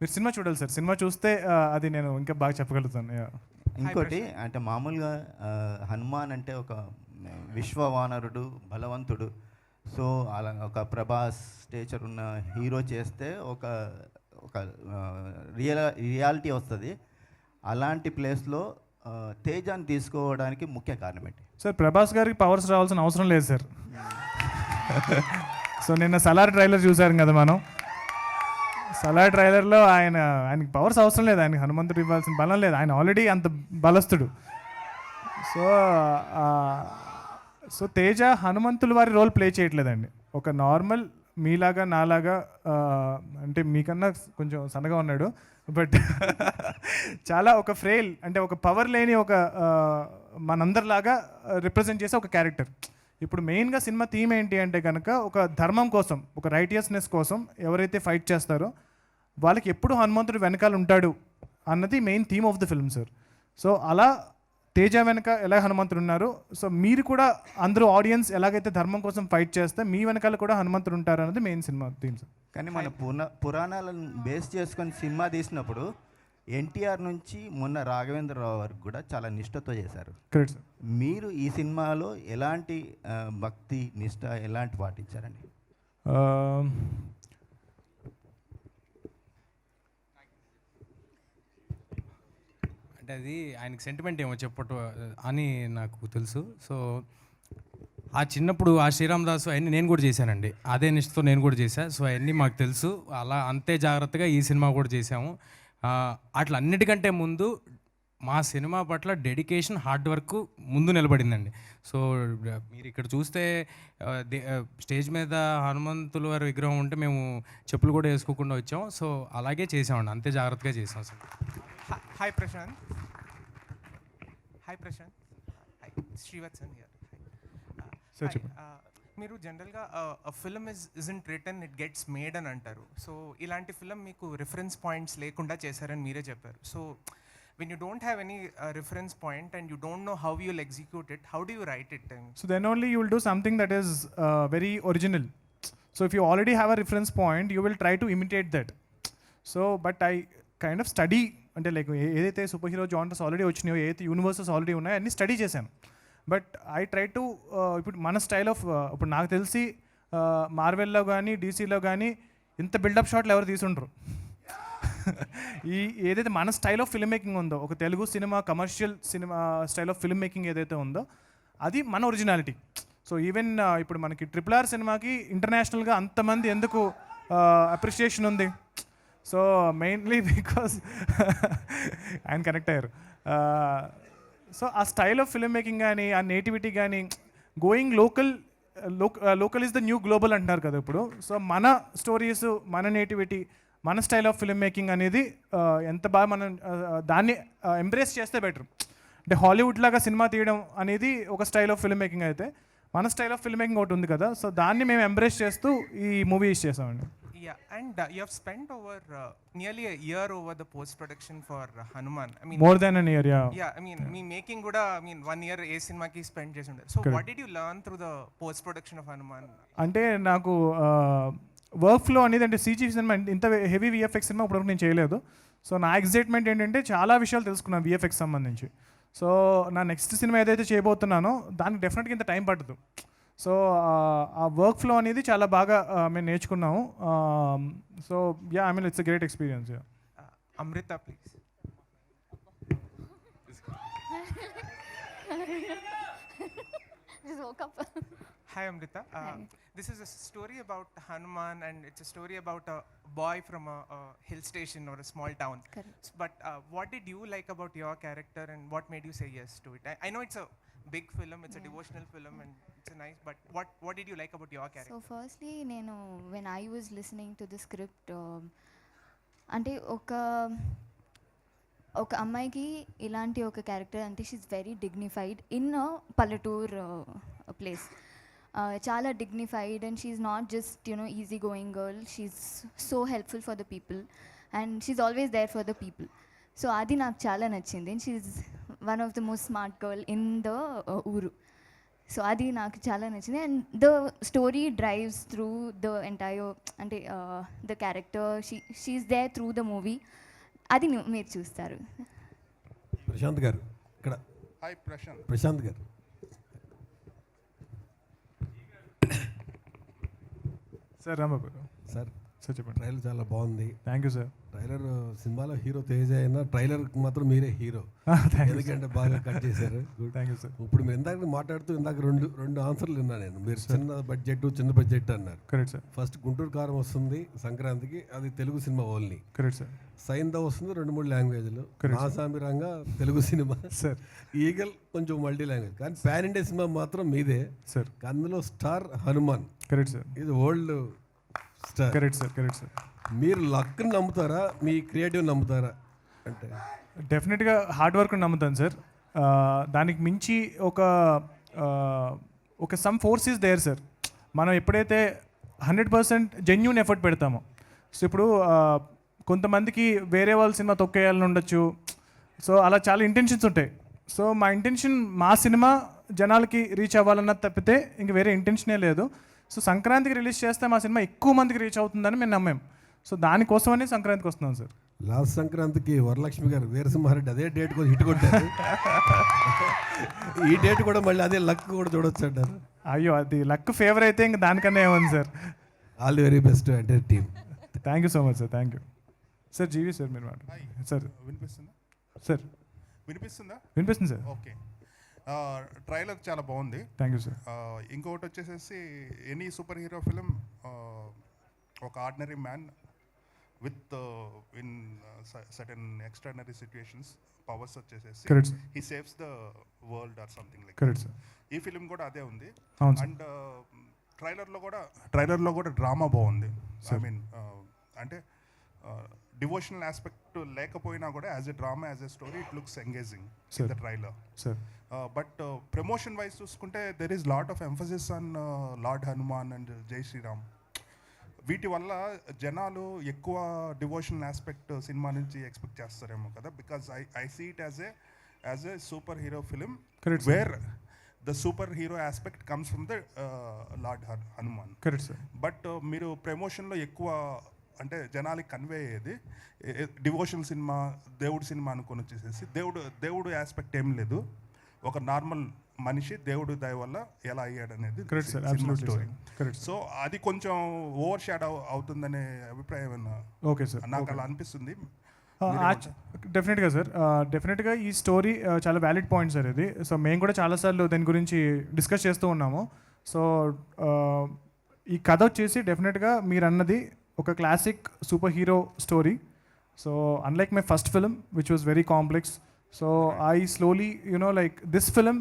మీరు సినిమా చూడాలి సార్. సినిమా చూస్తే అది నేను ఇంకా బాగా చెప్పగలుగుతాను. ఇంకోటి అంటే మామూలుగా హనుమాన్ అంటే ఒక విశ్వవానరుడు, బలవంతుడు. సో అలా ఒక ప్రభాస్ స్టేచర్ ఉన్న హీరో చేస్తే ఒక ఒక రియాలిటీ వస్తుంది. అలాంటి ప్లేస్లో తేజాన్ని తీసుకోవడానికి ముఖ్య కారణం ఏంటి? సార్ ప్రభాస్ గారికి పవర్స్ రావాల్సిన అవసరం లేదు సార్. సో నిన్న సలార్ ట్రైలర్ చూసారు కదా మనం. సలార్ ట్రైలర్లో ఆయనకి పవర్స్ అవసరం లేదు, ఆయనకి హనుమంతుడు ఇవ్వాల్సిన బలం లేదు, ఆయన ఆల్రెడీ అంత బలస్తుడు. సో తేజ హనుమంతుల వారి రోల్ ప్లే చేయట్లేదండి. ఒక నార్మల్ మీలాగా నాలాగా, అంటే మీకన్నా కొంచెం సన్నగా ఉన్నాడు, బట్ చాలా ఒక ఫ్రేల్, అంటే ఒక పవర్ లేని ఒక మనందరిలాగా రిప్రజెంట్ చేసే ఒక క్యారెక్టర్. ఇప్పుడు మెయిన్గా సినిమా థీమ్ ఏంటి అంటే కనుక ఒక ధర్మం కోసం, ఒక రైటియస్నెస్ కోసం ఎవరైతే ఫైట్ చేస్తారో వాళ్ళకి ఎప్పుడు హనుమంతుడు వెనకాల ఉంటాడు అన్నది main theme of the film sir. So అలా తేజ వెనక ఎలా హనుమంతుడు ఉన్నారు, సో మీరు కూడా అందరూ ఆడియన్స్ ఎలాగైతే ధర్మం కోసం ఫైట్ చేస్తే మీ వెనకాల కూడా హనుమంతుడు ఉంటారు అన్నది మెయిన్ సినిమా థీమ్ సార్. కానీ మన పురాణాలను బేస్ చేసుకొని సినిమా తీసినప్పుడు ఎన్టీఆర్ నుంచి మొన్న రాఘవేంద్రరావు వరకు కూడా చాలా నిష్ఠతో చేశారు. Correct sir. మీరు ఈ సినిమాలో ఎలాంటి భక్తి నిష్ఠ ఎలాంటి పాటించారండి? అంటే అది ఆయనకి సెంటిమెంట్ ఏమో చెప్పట్టు అని నాకు తెలుసు. సో ఆ చిన్నప్పుడు ఆ శ్రీరామ్ దాసు అవన్నీ నేను కూడా చేశానండి, అదే నిష్ఠతో నేను కూడా చేశాను. సో అవన్నీ మాకు తెలుసు. అలా అంతే జాగ్రత్తగా ఈ సినిమా కూడా చేసాము. అట్లా అన్నిటికంటే ముందు మా సినిమా పట్ల డెడికేషన్, హార్డ్ వర్క్ ముందు నిలబడిందండి. సో మీరు ఇక్కడ చూస్తే స్టేజ్ మీద హనుమంతుల వారి విగ్రహం ఉంటే మేము చెప్పులు కూడా వేసుకోకుండా వచ్చాం. సో అలాగే చేసామండి, అంతే జాగ్రత్తగా చేసాం sir. Hi Prashanth. Hi Prashanth. Hi Srivatsan here. Sir చెప్పండి. మీరు జనరల్గా film isn't return, it gets made అని అంటారు. సో ఇలాంటి ఫిల్మ్ మీకు రిఫరెన్స్ పాయింట్స్ లేకుండా చేశారని మీరే చెప్పారు. So when you don't have any reference point and you don't know how you'll execute it, how do you write it? So then only you will do something that is very original. So if you already have a reference point, you will try to imitate that. So but I kind of study, అంటే like ఏదైతే super hero genres already వచ్చినాయో, ఏదైతే universes already ఉన్నాయో అన్నీ study చేశాను. But I try to ఇప్పుడు మన style of, ఇప్పుడు నాకు తెలిసి మార్వెల్లో కానీ డీసీలో కానీ ఇంత బిల్డప్ షాట్లు ఎవరు తీసుండ్రు. ఈ ఏదైతే మన స్టైల్ ఆఫ్ ఫిల్మ్ మేకింగ్ ఉందో, ఒక Telugu cinema commercial cinema style of film making ఏదైతే ఉందో అది మన ఒరిజినాలిటీ. సో ఈవెన్ ఇప్పుడు మనకి RRR సినిమాకి ఇంటర్నేషనల్గా అంతమంది ఎందుకు అప్రిషియేషన్ ఉంది? సో మెయిన్లీ బికాస్ ఆయన కనెక్ట్ అయ్యారు. సో ఆ స్టైల్ ఆఫ్ ఫిల్మ్ మేకింగ్ కానీ, ఆ నేటివిటీ కానీ, going local is the new global అంటున్నారు కదా ఇప్పుడు. సో మన స్టోరీస్, మన నేటివిటీ, మన స్టైల్ ఆఫ్ ఫిల్మ్ మేకింగ్ అనేది ఎంత బాగా మనం దాన్ని ఎంబ్రేస్ చేస్తే బెటర్. అంటే హాలీవుడ్ లాగా సినిమా తీయడం అనేది ఒక స్టైల్ ఆఫ్ ఫిల్మ్ మేకింగ్ అయితే, మన స్టైల్ ఆఫ్ ఫిల్మ్ మేకింగ్ ఒకటి ఉంది కదా. సో దాన్ని మేము ఎంబ్రేస్ చేస్తూ ఈ మూవీస్ చేసామండి. Yeah, and you have spent over nearly a year over the post-production for Hanuman. I mean, more than a year, yeah. Yeah, I mean, me making kuda, I mean, 1 year a cinema ki spend chesundar. So Correct. what did you learn through the post-production of Hanuman? అంటే నాకు work flow అనేది, అంటే CG cinema ఇంత heavy VFX cinema ఇప్పటివరకు నేను చేయలేదు. So నా excitement ఏంటంటే చాలా విషయాలు తెలుసుకున్నాను VFX సంబంధించి. సో నా నెక్స్ట్ సినిమా ఏదైతే చేయబోతున్నానో దానికి డెఫినెట్గా ఇంత టైం పట్టదు. సో ఆ వర్క్ ఫ్లో అనేది చాలా బాగా మేము నేర్చుకున్నాము. So yeah, I mean it's a great experience. Amrita, please. Just woke up. Hi Amrita. This is a story about Hanuman, and it's a story about a boy from a hill station or a small town. Correct. But what did you like about your character, and what made you say yes to it? I know it's a big film, it's a devotional film, and it's a nice, but what did you like about your character? So firstly, when I was listening to the script, అంటే ఒక అమ్మాయికి ఇలాంటి ఒక character అంటే she's very dignified in పల్లెటూర్ place. చాలా dignified, and she's not just easy going girl. She's so helpful for the people, and she's always there for the people. So అది నాకు చాలా నచ్చింది. And she's one of the most smart girl in the ఊరు. So అది నాకు చాలా నచ్చింది. And the story drives through the entire, అంటే the character she's there through the movie. అది మీరు చూస్తారు. ప్రశాంత్ గారు ఇక్కడ. Hi Prashanth. Prashanth garu. Sir Rambabu sir sir చెప్పండి. ట్రైలర్ చాలా బాగుంది. Thank you sir. ట్రైలర్ సినిమాలో హీరో తేజ అయినా ట్రైలర్కి మాత్రం మీరే హీరో. ఎందుకంటే బాగా కట్ చేశారు. Thank you sir. ఇప్పుడు మీరు ఇందాక మాట్లాడుతూ ఇందాక రెండు ఆన్సర్లు విన్నా నేను. మీరు చిన్న బడ్జెట్ అన్నారు. Correct sir. ఫస్ట్ గుంటూరు కారం వస్తుంది సంక్రాంతికి, అది Telugu cinema only. Correct sir. Saindhav వస్తుంది 2-3 లాంగ్వేజ్లు. Naa Saami Ranga Telugu cinema sir. Eagle కొంచెం మల్టీ లాంగ్వేజ్, కానీ పాన్ ఇండియా సినిమా మాత్రం మీదే సార్. అందులో స్టార్ హనుమాన్. Correct sir. ఇది old star. Correct sir. Correct sir. మీరు లక్ని నమ్ముతారా, మీ క్రియేటివ్ నమ్ముతారా? అంటే డెఫినెట్గా హార్డ్ వర్క్ నమ్ముతాను సార్. దానికి మించి ఒక some force is there sir. మనం ఎప్పుడైతే 100% జెన్యూన్ ఎఫర్ట్ పెడతామో, సో ఇప్పుడు కొంతమందికి వేరే వాళ్ళ సినిమా తొక్కేయాలని ఉండొచ్చు. సో అలా చాలా ఇంటెన్షన్స్ ఉంటాయి. సో మా ఇంటెన్షన్ మా సినిమా జనాలకి రీచ్ అవ్వాలన్నది తప్పితే ఇంక వేరే ఇంటెన్షనే లేదు. సో సంక్రాంతికి రిలీజ్ చేస్తే మా సినిమా ఎక్కువ మందికి రీచ్ అవుతుందని మేము నమ్మాం. సో దానికోసమనే సంక్రాంతికి వస్తున్నాం సార్. లాస్ట్ సంక్రాంతికి వరలక్ష్మి గారు వీరసింహారెడ్డి అదే డేట్ కూడా హిట్ కొట్టారు. ఈ డేట్ కూడా మళ్ళీ అదే లక్ కూడా చూడొచ్చు అంటారు. అయ్యో, అది లక్ ఫేవర్ అయితే ఇంక దానికన్నా ఏముంది sir. All the very best అంటే team. Thank you so much sir. Thank you sir. G V sir మీరు సార్. వినిపిస్తుందా సార్? వినిపిస్తుంది సార్. ఓకే. ట్రైలర్ చాలా బాగుంది. Thank you sir. ఇంకొకటి వచ్చేసేసి ఎనీ సూపర్ హీరో ఫిలిం ఒక ordinary man with in certain extraordinary situations powers వచ్చేసేసి he saves the world or something like. Correct sir. ఈ ఫిలిం కూడా అదే ఉంది. అవును. అండ్ ట్రైలర్లో కూడా డ్రామా బాగుంది. ఐ మీన్ అంటే డివోషనల్ ఆస్పెక్ట్ లేకపోయినా కూడా as a drama, as a story it looks engaging in the trailer. But promotion wise చూసుకుంటే there is lot of emphasis on lord Hanuman and Jai Shriram. వీటి వల్ల జనాలు ఎక్కువ డివోషనల్ ఆస్పెక్ట్ సినిమా నుంచి ఎక్స్పెక్ట్ చేస్తారేమో కదా, because I see it as a super hero film where the super hero aspect comes from the lord Hanuman. Correct sir. But మీరు ప్రమోషన్లో ఎక్కువ అంటే జనాలకి కన్వే అయ్యేది డివోషనల్ సినిమా, దేవుడు సినిమా అనుకొని వచ్చేసేసి దేవుడు ఆస్పెక్ట్ ఏం లేదు, ఒక నార్మల్ మనిషి దేవుడు దయ వల్ల ఎలా అయ్యాడు అనేది స్టోరీ. సో అది కొంచెం ఓవర్ షాడో అవుతుందనే అభిప్రాయం ఓకే సార్, నాకు అలా అనిపిస్తుంది. డెఫినెట్గా సార్, డెఫినెట్గా ఈ స్టోరీ చాలా వ్యాలిడ్ పాయింట్ సార్ ఇది. సో మేము కూడా చాలాసార్లు దాని గురించి డిస్కస్ చేస్తూ ఉన్నాము. సో ఈ కథ వచ్చేసి డెఫినెట్గా మీరు అన్నది ఒక classic super hero story. So unlike my first film which was very complex, so I slowly, like this film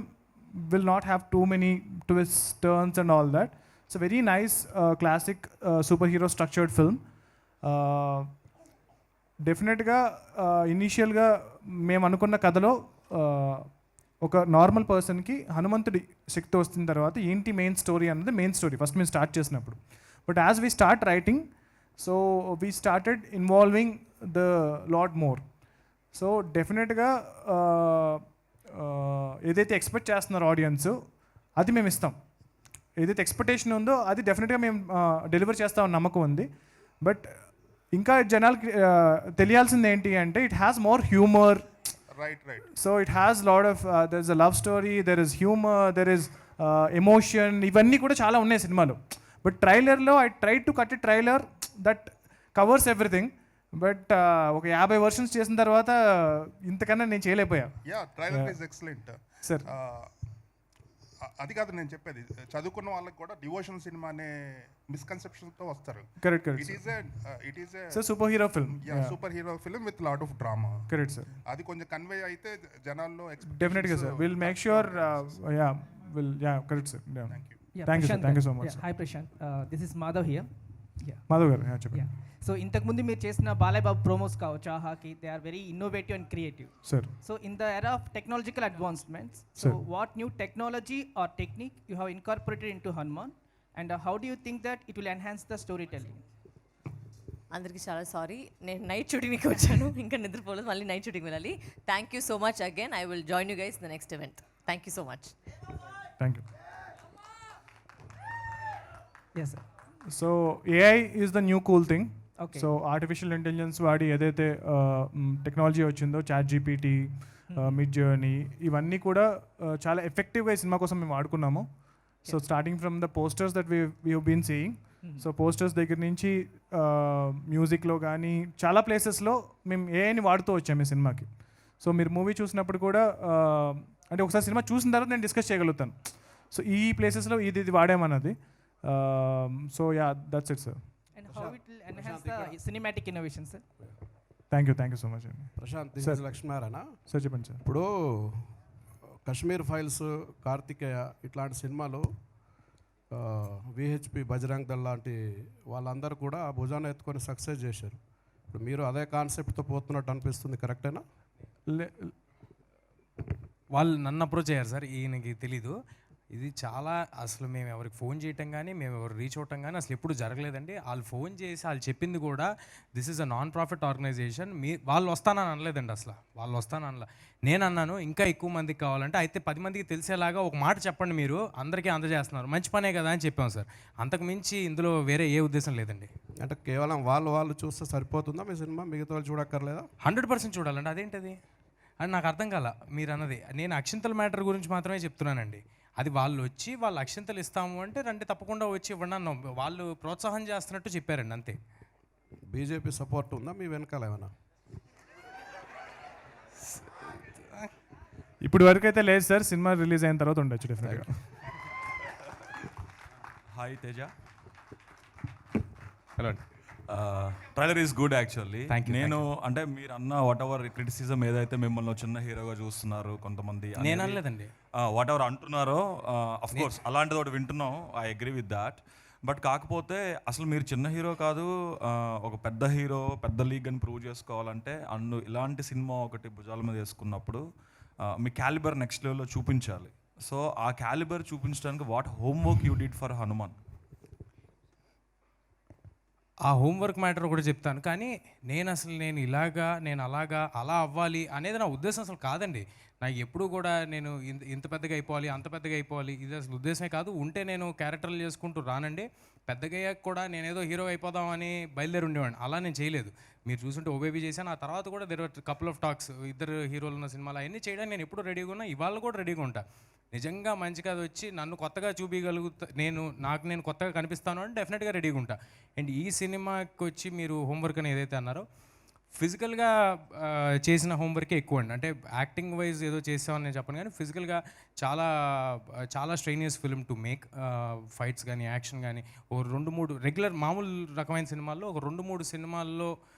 will not have too many twists, turns and all that. It's a very nice classic superhero structured film. డెఫినెట్గా ఇనీషియల్గా మేము అనుకున్న కథలో ఒక normal పర్సన్కి హనుమంతుడి శక్తి వస్తున్న తర్వాత ఏంటి మెయిన్ స్టోరీ అన్నది మెయిన్ స్టోరీ ఫస్ట్ మేము స్టార్ట్ చేసినప్పుడు. But as we start writing, so we started involving the lot more. So డెఫినెట్గా ఏదైతే ఎక్స్పెక్ట్ చేస్తున్నారో ఆడియన్స్ అది మేము ఇస్తాం. ఏదైతే ఎక్స్పెక్టేషన్ ఉందో అది డెఫినెట్గా మేము డెలివర్ చేస్తామని నమ్మకం ఉంది. బట్ ఇంకా జనాలకి తెలియాల్సింది ఏంటి అంటే it has more humour. So it has lot of there is a love story, there is humour, there is emotion, ఇవన్నీ కూడా చాలా ఉన్నాయి సినిమాలో. బట్ ట్రైలర్లో I try to cut a trailer that covers everything. But ఒక 50 versions చేసిన తర్వాత ఇంతకన్నా నేను చేయలేకపోయా. Trailer is excellent sir. అది కాదు నేను చెప్పేది, చదువుకున్న వాళ్ళకి కూడా డివోషన్ సినిమా అనే మిస్కన్సెప్షన్తో వస్తారు. Correct. It is a super hero film. Super hero film with lot of drama. Correct sir. అది కొంచెం కన్వే అయితే జనాల్లో డెఫినెట్గా sir will make sure. Correct sir. Thank you sir, thank you so much. Hi Prashanth, this is Madhav here. Madhav garu చెప్పండి. So ఇంతకుముందు మీరు చేసిన Balayya Babu promos కావచ్చు, ఆహాకి, they are very innovative and creative. Sir. So in the era of technological advancements, so what new technology or technique you have incorporated in to Hanuman and how do you think that it will enhance the story telling? అందరికీ చాలా sorry, నేను night షూటింగ్కి వచ్చాను, ఇంకా నిద్రపోలేదు, మళ్ళీ night shooting వెళ్ళాలి. Thank you so much again. I will join you guys the next event. Thank you so much. Thank you. Yes sir. So AI is the new cool thing. Okay. So artificial intelligence వాడి ఏదైతే technology వచ్చిందో, chat GPT mid journey, ఇవన్నీ కూడా చాలా ఎఫెక్టివ్గా ఈ సినిమా కోసం మేము వాడుకున్నాము. So starting from the posters that we been seeing, so posters దగ్గర నుంచి మ్యూజిక్లో కానీ చాలా ప్లేసెస్లో మేము ఏఐని వాడుతూ వచ్చాము ఈ సినిమాకి. సో మీరు మూవీ చూసినప్పుడు కూడా అంటే ఒకసారి సినిమా చూసిన తర్వాత నేను డిస్కస్ చేయగలుగుతాను, సో ఈ ప్లేసెస్లో ఇది వాడామన్నది. So ya, that's it sir. And how it will enhance the cinematic innovation, sir? Thank you so much అండి. Prashant, this sir is Lakshminarayana. Sir చెప్పండి సార్. ఇప్పుడు కశ్మీర్ ఫైల్స్, కార్తికేయ ఇట్లాంటి సినిమాలు విహెచ్పి, బజరంగ్ దళ్ లాంటి వాళ్ళందరూ కూడా భుజాన్ని ఎత్తుకొని సక్సెస్ చేశారు. ఇప్పుడు మీరు అదే కాన్సెప్ట్తో పోతున్నట్టు అనిపిస్తుంది, కరెక్టేనా? వాళ్ళు నన్ను అప్రోచ్ అయ్యారు సార్, ఈయనకి తెలీదు. ఇది చాలా అసలు మేము ఎవరికి ఫోన్ చేయటం కానీ మేము ఎవరు రీచ్ అవటం కానీ అసలు ఎప్పుడు జరగలేదండి. వాళ్ళు ఫోన్ చేసి వాళ్ళు చెప్పింది కూడా this is a non profit organisation, వాళ్ళు వస్తానని అనలేదండి. అసలు వాళ్ళు వస్తాననలా. నేను అన్నాను ఇంకా ఎక్కువ మందికి కావాలంటే అయితే 10 మందికి తెలిసేలాగా ఒక మాట చెప్పండి, మీరు అందరికీ అందజేస్తున్నారు, మంచి పనే కదా అని చెప్పాం సార్. అంతకు మించి ఇందులో వేరే ఏ ఉద్దేశం లేదండి. అంటే కేవలం వాళ్ళు చూస్తే సరిపోతుందా మీ సినిమా? మిగతా వాళ్ళు చూడక్కర్లేదా? 100% చూడాలండి. అదేంటది అని నాకు అర్థం కాల మీరు అన్నది. నేను అక్షింతల మ్యాటర్ గురించి మాత్రమే చెప్తున్నానండి. అది వాళ్ళు వచ్చి వాళ్ళు అక్షింతలు ఇస్తాము అంటే రండి తప్పకుండా వచ్చి ఇవ్వండి అన్నాం. వాళ్ళు ప్రోత్సాహం చేస్తున్నట్టు చెప్పారండి, అంతే. బీజేపీ సపోర్ట్ ఉందా మీ వెనకాల ఏమైనా? ఇప్పుడు వరకు అయితే లేదు సార్, సినిమా రిలీజ్ అయిన తర్వాత ఉండొచ్చు డెఫినెట్గా. Hi Teja. Hello. Trailer is good actually. నేను అంటే మీరు అన్న వాట్ ఎవర్ క్రిటిసిజం ఏదైతే మిమ్మల్ని చిన్న హీరోగా చూస్తున్నారు కొంతమంది, నేను అనలేదండి, వాట్ ఎవర్ అంటున్నారో అఫ్ కోర్స్ అలాంటిది ఒకటి వింటున్నాం, I agree with that. But కాకపోతే అసలు మీరు చిన్న హీరో కాదు, ఒక పెద్ద హీరో, పెద్ద లీగ్ అని ప్రూవ్ చేసుకోవాలంటే ఇలాంటి సినిమా ఒకటి భుజాల మీద వేసుకున్నప్పుడు మీ క్యాలిబర్ నెక్స్ట్ లెవెల్లో చూపించాలి. సో ఆ క్యాలిబర్ చూపించడానికి what homework you did for Hanuman? ఆ హోంవర్క్ మ్యాటర్ కూడా చెప్తాను, కానీ నేను ఇలాగా నేను అలాగా అలా అవ్వాలి అనేది నా ఉద్దేశం అసలు కాదండి. నాకు ఎప్పుడు కూడా నేను ఇంత పెద్దగా అయిపోవాలి, అంత పెద్దగా అయిపోవాలి, ఇది అసలు ఉద్దేశమే కాదు. ఉంటే నేను క్యారెక్టర్లు చేసుకుంటూ రానండి. పెద్దగా అయ్యాక కూడా నేనేదో హీరో అయిపోదామని బయలుదేరి ఉండేవాడిని. అలా నేను చేయలేదు. మీరు చూసుంటే ఓబేబీ చేశాను, ఆ తర్వాత కూడా there are couple of talks, ఇద్దరు హీరోలు ఉన్న సినిమాలు అవన్నీ చేయడానికి నేను ఎప్పుడు రెడీగా ఉన్నా, ఇవాళ కూడా రెడీగా ఉంటా. నిజంగా మంచిగా అది వచ్చి నన్ను కొత్తగా చూపించగలుగుతా, నేను కొత్తగా కనిపిస్తాను అంటే డెఫినెట్గా రెడీగా ఉంటా. అండ్ ఈ సినిమాకి వచ్చి మీరు హోంవర్క్ అని ఏదైతే అన్నారో, ఫిజికల్గా చేసిన హోంవర్కే ఎక్కువ అండి. అంటే యాక్టింగ్ వైజ్ ఏదో చేసామని నేను చెప్పను, కానీ ఫిజికల్గా చాలా స్ట్రెయినియస్ ఫిల్మ్ టు మేక్. ఫైట్స్ కానీ యాక్షన్ కానీ ఒక 2-3 రెగ్యులర్ మామూలు రకమైన సినిమాల్లో ఒక 2-3 సినిమాల్లో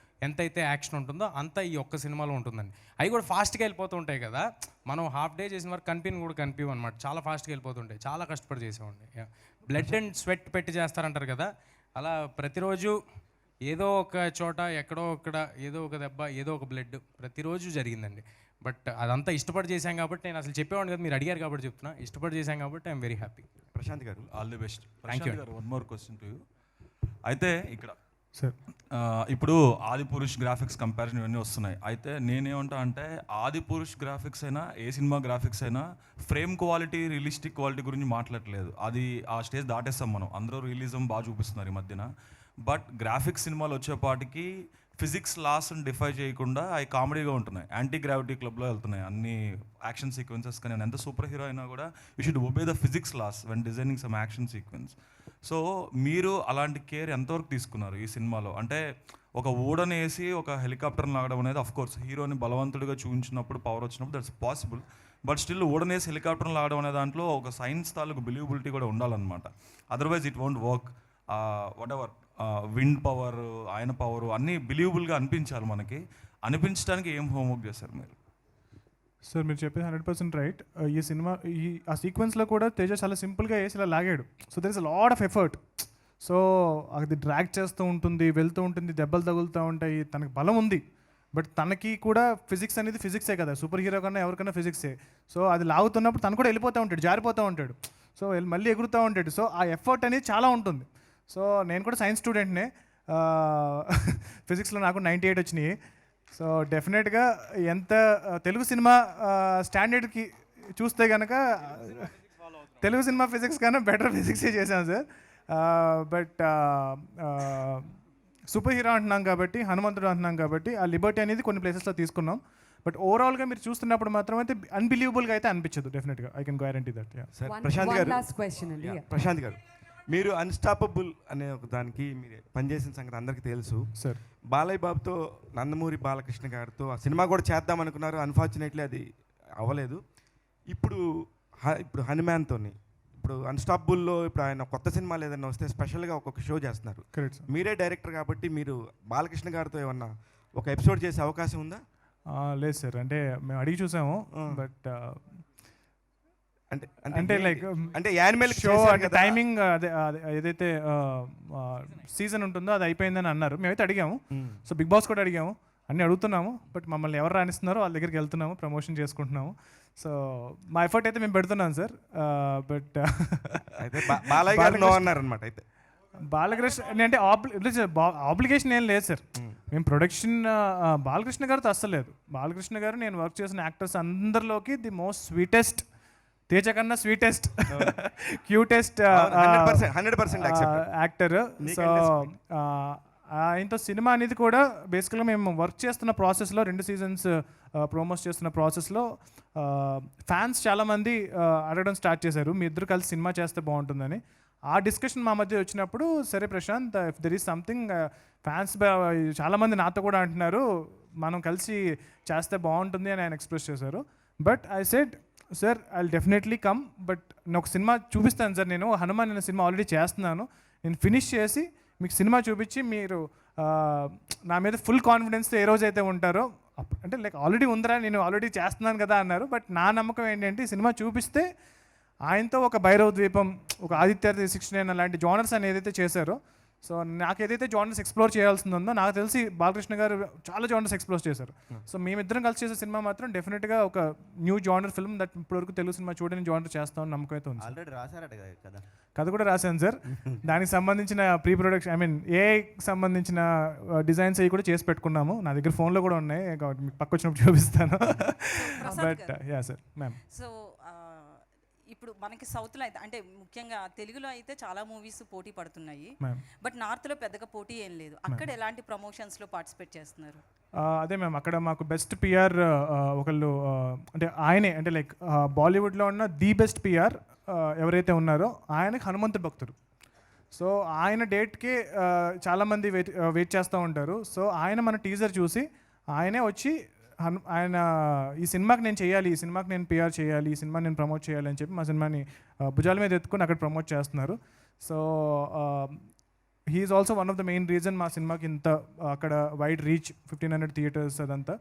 ఎంతైతే యాక్షన్ ఉంటుందో అంత ఈ ఒక్క సినిమాలో ఉంటుందండి. అవి కూడా ఫాస్ట్గా వెళ్ళిపోతూ ఉంటాయి కదా, మనం హాఫ్ డే చేసిన వరకు కనిపించవు అనమాట, చాలా ఫాస్ట్గా వెళ్ళిపోతుంటాయి. చాలా కష్టపడి చేసామండి. బ్లడ్ అండ్ స్వెట్ పెట్టి చేస్తారంటారు కదా, అలా ప్రతిరోజు ఏదో ఒక చోట ఎక్కడో అక్కడ ఏదో ఒక దెబ్బ, ఏదో ఒక బ్లడ్ ప్రతిరోజు జరిగిందండి. బట్ అదంతా ఇష్టపడి చేశాం కాబట్టి, నేను అసలు చెప్పేవాడిని కదా, మీరు అడిగారు కాబట్టి చెప్తున్నా, ఇష్టపడి చేశాం కాబట్టి I'm very happy. Prashant garu, all the best. Thank you. One more question to you. అయితే ఇక్కడ సార్ ఇప్పుడు ఆదిపురుష్ గ్రాఫిక్స్ కంపారిజన్ ఇవన్నీ వస్తున్నాయి. అయితే నేనేమంటా అంటే ఆదిపురుష్ గ్రాఫిక్స్ అయినా ఏ సినిమా గ్రాఫిక్స్ అయినా ఫ్రేమ్ క్వాలిటీ, రియలిస్టిక్ క్వాలిటీ గురించి మాట్లాడలేదు. అది ఆ స్టేజ్ దాటేస్తాం మనం. అందరూ రియలిజం బాగా చూపిస్తున్నారు ఈ మధ్యన. బట్ గ్రాఫిక్స్ సినిమాలు వచ్చేపాటికి ఫిజిక్స్ లాస్ని డిఫై చేయకుండా అవి కామెడీగా ఉంటున్నాయి. యాంటీ గ్రావిటీ క్లబ్లో వెళ్తున్నాయి అన్ని యాక్షన్ సీక్వెన్సెస్. కానీ ఎంత సూపర్ హీరో అయినా కూడా you should obey the physics laws when designing some action sequence. So మీరు అలాంటి కేర్ ఎంతవరకు తీసుకున్నారు ఈ సినిమాలో? అంటే ఒక ఊడని వేసి ఒక హెలికాప్టర్ని లాగడం అనేది అఫ్కోర్స్ హీరోని బలవంతుడిగా చూపించినప్పుడు, పవర్ వచ్చినప్పుడు దట్స్ పాసిబుల్. బట్ స్టిల్ ఊడనేసి హెలికాప్టర్ని లాగడం అనే దాంట్లో ఒక సైన్స్ తాలూకు బిలీవబిలిటీ కూడా ఉండాలన్నమాట. Otherwise it won't work. What ever wind power, ఆయన పవర్ అన్నీ బిలీవబుల్గా అనిపించాలి మనకి. అనిపించడానికి ఏం హోంవర్క్ చేశారు మీరు? సార్ మీరు చెప్పేది 100% రైట్. ఈ సినిమా ఆ సీక్వెన్స్లో కూడా తేజ చాలా సింపుల్గా వేసి ఇలా లాగాడు. So there is a lot of effort. So అది డ్రాగ్ చేస్తూ ఉంటుంది, వెళ్తూ ఉంటుంది, దెబ్బలు తగులుతూ ఉంటాయి, తనకి బలం ఉంది. బట్ తనకి కూడా ఫిజిక్స్ అనేది ఫిజిక్సే కదా, సూపర్ హీరో కన్నా ఎవరికైనా ఫిజిక్సే. సో అది లాగుతున్నప్పుడు తను కూడా వెళ్ళిపోతూ ఉంటాడు, జారిపోతూ ఉంటాడు, సో మళ్ళీ ఎగురుతూ ఉంటాడు. సో ఆ ఎఫర్ట్ అనేది చాలా ఉంటుంది. సో నేను కూడా సైన్స్ స్టూడెంట్నే, ఫిజిక్స్లో నాకు 98 వచ్చినాయి. సో డెఫినెట్గా ఎంత తెలుగు సినిమా స్టాండర్డ్కి చూస్తే కనుక తెలుగు సినిమా ఫిజిక్స్ కన్నా బెటర్ ఫిజిక్సే చేశాను సార్. బట్ సూపర్ హీరో అంటున్నాం కాబట్టి, హనుమంతుడు అంటున్నాం కాబట్టి ఆ లిబర్టీ అనేది కొన్ని ప్లేసెస్లో తీసుకున్నాం. బట్ ఓవరాల్గా మీరు చూస్తున్నప్పుడు మాత్రం అయితే అన్బిలీవబుల్గా అయితే అనిపించదు డెఫినెట్గా. I can guarantee that. Sir Prashanth garu, Prashanth గారు, మీరు అన్స్టాపబుల్ అనే ఒక దానికి మీరు పనిచేసిన సంగతి అందరికీ తెలుసు సార్. బాలయ్య బాబుతో, నందమూరి బాలకృష్ణ గారితో ఆ సినిమా కూడా చేద్దాం అనుకున్నారు, అన్ఫార్చునేట్లీ అది అవ్వలేదు. ఇప్పుడు హనుమాన్తోని, ఇప్పుడు అన్స్టాపబుల్లో ఇప్పుడు ఆయన కొత్త సినిమాలు ఏదైనా వస్తే స్పెషల్గా ఒక్కొక్క షో చేస్తున్నారు. మీరే డైరెక్టర్ కాబట్టి మీరు బాలకృష్ణ గారితో ఏమన్నా ఒక ఎపిసోడ్ చేసే అవకాశం ఉందా? లేదు సార్, అంటే మేము అడిగి చూసాము, బట్ అంటే లైక్ అంటే యానిమల్ షో అంటే టైమింగ్ అదే ఏదైతే సీజన్ ఉంటుందో అది అయిపోయిందని అన్నారు. మేమైతే అడిగాము, సో బిగ్ బాస్ కూడా అడిగాము, అన్నీ అడుగుతున్నాము, బట్ మమ్మల్ని ఎవరు రాణిస్తున్నారో వాళ్ళ దగ్గరికి వెళ్తున్నాము, ప్రమోషన్ చేసుకుంటున్నాము. సో మా ఎఫర్ట్ అయితే మేము పెడుతున్నాం సార్. బట్ బాలకృష్ణ అంటే ఆబ్లిగేషన్ ఏం లేదు సార్. మేము ప్రొడక్షన్ బాలకృష్ణ గారితో అస్సలు లేదు. బాలకృష్ణ గారు నేను వర్క్ చేసిన యాక్టర్స్ అందరిలోకి ది మోస్ట్ స్వీటెస్ట్, తేజ కన్నా స్వీటెస్ట్, క్యూటెస్ట్ యాక్టర్. సో ఆయనతో సినిమా అనేది కూడా బేసికల్గా మేము వర్క్ చేస్తున్న ప్రాసెస్లో 2 సీజన్స్ ప్రోమోస్ చేస్తున్న ప్రాసెస్లో ఫ్యాన్స్ చాలామంది అడగడం స్టార్ట్ చేశారు, మీ ఇద్దరు కలిసి సినిమా చేస్తే బాగుంటుందని. ఆ డిస్కషన్ మా మధ్య వచ్చినప్పుడు, సరే Prashanth, if there is something, fans చాలామంది నాతో కూడా అంటున్నారు మనం కలిసి చేస్తే బాగుంటుంది అని ఆయన ఎక్స్ప్రెస్ చేశారు. But I said, sir I will definitely come, but నేను ఒక సినిమా చూపిస్తాను సార్. నేను హనుమాన్ అనే సినిమా ఆల్రెడీ చేస్తున్నాను, నేను ఫినిష్ చేసి మీకు సినిమా చూపించి మీరు నా మీద ఫుల్ కాన్ఫిడెన్స్తో ఏ రోజైతే ఉంటారో, అంటే లైక్ ఆల్రెడీ ఉందరా, నేను ఆల్రెడీ చేస్తున్నాను కదా అన్నారు. బట్ నా నమ్మకం ఏంటంటే ఈ సినిమా చూపిస్తే ఆయనతో ఒక భైరవ ద్వీపం, ఒక ఆదిత్య 69 అలాంటి జానర్స్ అని ఏదైతే చేశారో, సో నాకు ఏదైతే జానర్స్ ఎక్స్ప్లోర్ చేయాల్సింది ఉందో, నాకు తెలిసి బాలకృష్ణ గారు చాలా జానర్స్ ఎక్స్ప్లోర్ చేశారు. సో మేమిద్దరం కలిసి చేసే సినిమా మాత్రం డెఫినెట్గా ఒక న్యూ జానర్ ఫిల్మ్ దట్ ఇప్పటివరకు తెలుగు సినిమా చూడని జానర్ చేస్తామని నమ్మకం అయితే ఉంది. ఆల్రెడీ రాశారట కదా కథ కూడా రాశాను సార్. దానికి సంబంధించిన ప్రీ ప్రొడక్షన్, ఐ మీన్ ఏఐకి సంబంధించిన డిజైన్స్ అవి కూడా చేసి పెట్టుకున్నాము. నా దగ్గర ఫోన్లో కూడా ఉన్నాయి, మీకు పక్క వచ్చినప్పుడు చూపిస్తాను. But yeah sir ma'am. So ఇప్పుడు మనకి సౌత్లో అయితే, అంటే ముఖ్యంగా తెలుగులో అయితే చాలా మూవీస్ పోటీ పడుతున్నాయి, బట్ నార్త్లో పెద్దగా పోటీ ఏం లేదు. అక్కడ ఎలాంటి ప్రమోషన్స్లో పార్టిసిపేట్ చేస్తున్నారు? అదే మ్యామ్, అక్కడ మాకు బెస్ట్ పిఆర్ ఒకళ్ళు, అంటే ఆయనే, అంటే లైక్ బాలీవుడ్లో ఉన్న ది బెస్ట్ పిఆర్ ఎవరైతే ఉన్నారో ఆయనకి హనుమంతుడు భక్తుడు. సో ఆయన డేట్కి చాలామంది వెయిట్ చేస్తూ ఉంటారు. సో ఆయన మన టీజర్ చూసి ఆయనే వచ్చి ఆయన ఈ సినిమాకి నేను చేయాలి, ఈ సినిమాకి నేను పిఆర్ చేయాలి, ఈ సినిమా నేను ప్రమోట్ చేయాలి అని చెప్పి మా సినిమాని భుజాల మీద ఎత్తుకొని అక్కడ ప్రమోట్ చేస్తున్నారు. So he's also one of the main reason మా సినిమాకి ఇంత అక్కడ వైడ్ రీచ్, 1500 థియేటర్స్ అదంతా.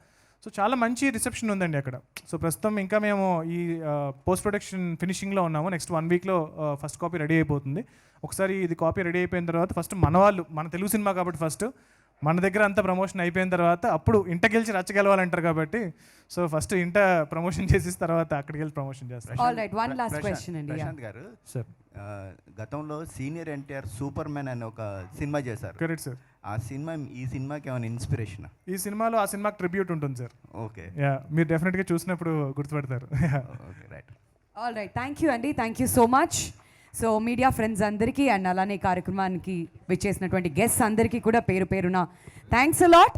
సో చాలా మంచి రిసెప్షన్ ఉందండి అక్కడ. సో ప్రస్తుతం ఇంకా మేము ఈ పోస్ట్ ప్రొడక్షన్ ఫినిషింగ్లో ఉన్నాము. నెక్స్ట్ 1 వీక్లో ఫస్ట్ కాపీ రెడీ అయిపోతుంది. ఒకసారి ఇది కాపీ రెడీ అయిపోయిన తర్వాత ఫస్ట్ మన వాళ్ళు, మన తెలుగు సినిమా కాబట్టి ఫస్ట్ మన దగ్గర అంతా ప్రమోషన్ అయిపోయిన తర్వాత అప్పుడు ఇంట గెలిచి రచ్చగెలవాలంటారు కాబట్టి, సో ఫస్ట్ ఇంట ప్రమోషన్ చేసిన తర్వాత అక్కడికి వెళ్ళి ప్రమోషన్ చేస్తారు. ప్రశాంత్ గారు, సార్ గతంలో సీనియర్ ఎన్టీఆర్ సూపర్ మ్యాన్ అని ఒక సినిమా చేశారు. Correct sir. ఆ సినిమా ఈ సినిమాకి ఏమైనా ఇన్స్పిరేషన్? ఈ సినిమాలో ఆ సినిమాకి ట్రిబ్యూట్ ఉంటుంది సార్. ఓకే, యా, మీరు డెఫినెట్గా చూసినప్పుడు గుర్తుపడతారు. Okay, right. All right, thank you అండి, thank you so much. So media friends అందరికీ అండ్ అలానే కార్యక్రమానికి విచ్చేసినటువంటి గెస్ట్స్ అందరికీ కూడా పేరు పేరున thanks a lot.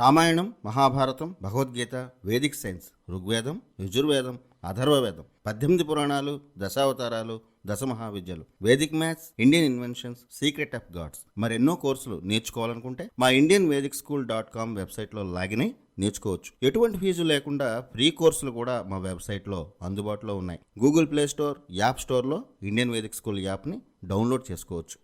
Ramayanam, Mahabharatam, Bhagavadgita, vedic science, Rigvedam, Yajurvedam, Atharvavedam, 18 పురాణాలు, దశావతారాలు, 10 మహావిద్యలు, vedic maths, Indian inventions, secret of gods, మరెన్నో కోర్సులు నేర్చుకోవాలనుకుంటే మా indianvedicSchool.com వెబ్సైట్లో లాగిన్ అయి నేర్చుకోవచ్చు. ఎటువంటి ఫీజు లేకుండా ఫ్రీ కోర్సులు కూడా మా వెబ్సైట్లో అందుబాటులో ఉన్నాయి. గూగుల్ ప్లే స్టోర్, యాప్ స్టోర్లో ఇండియన్ వేదిక్ స్కూల్ యాప్ని డౌన్లోడ్ చేసుకోవచ్చు.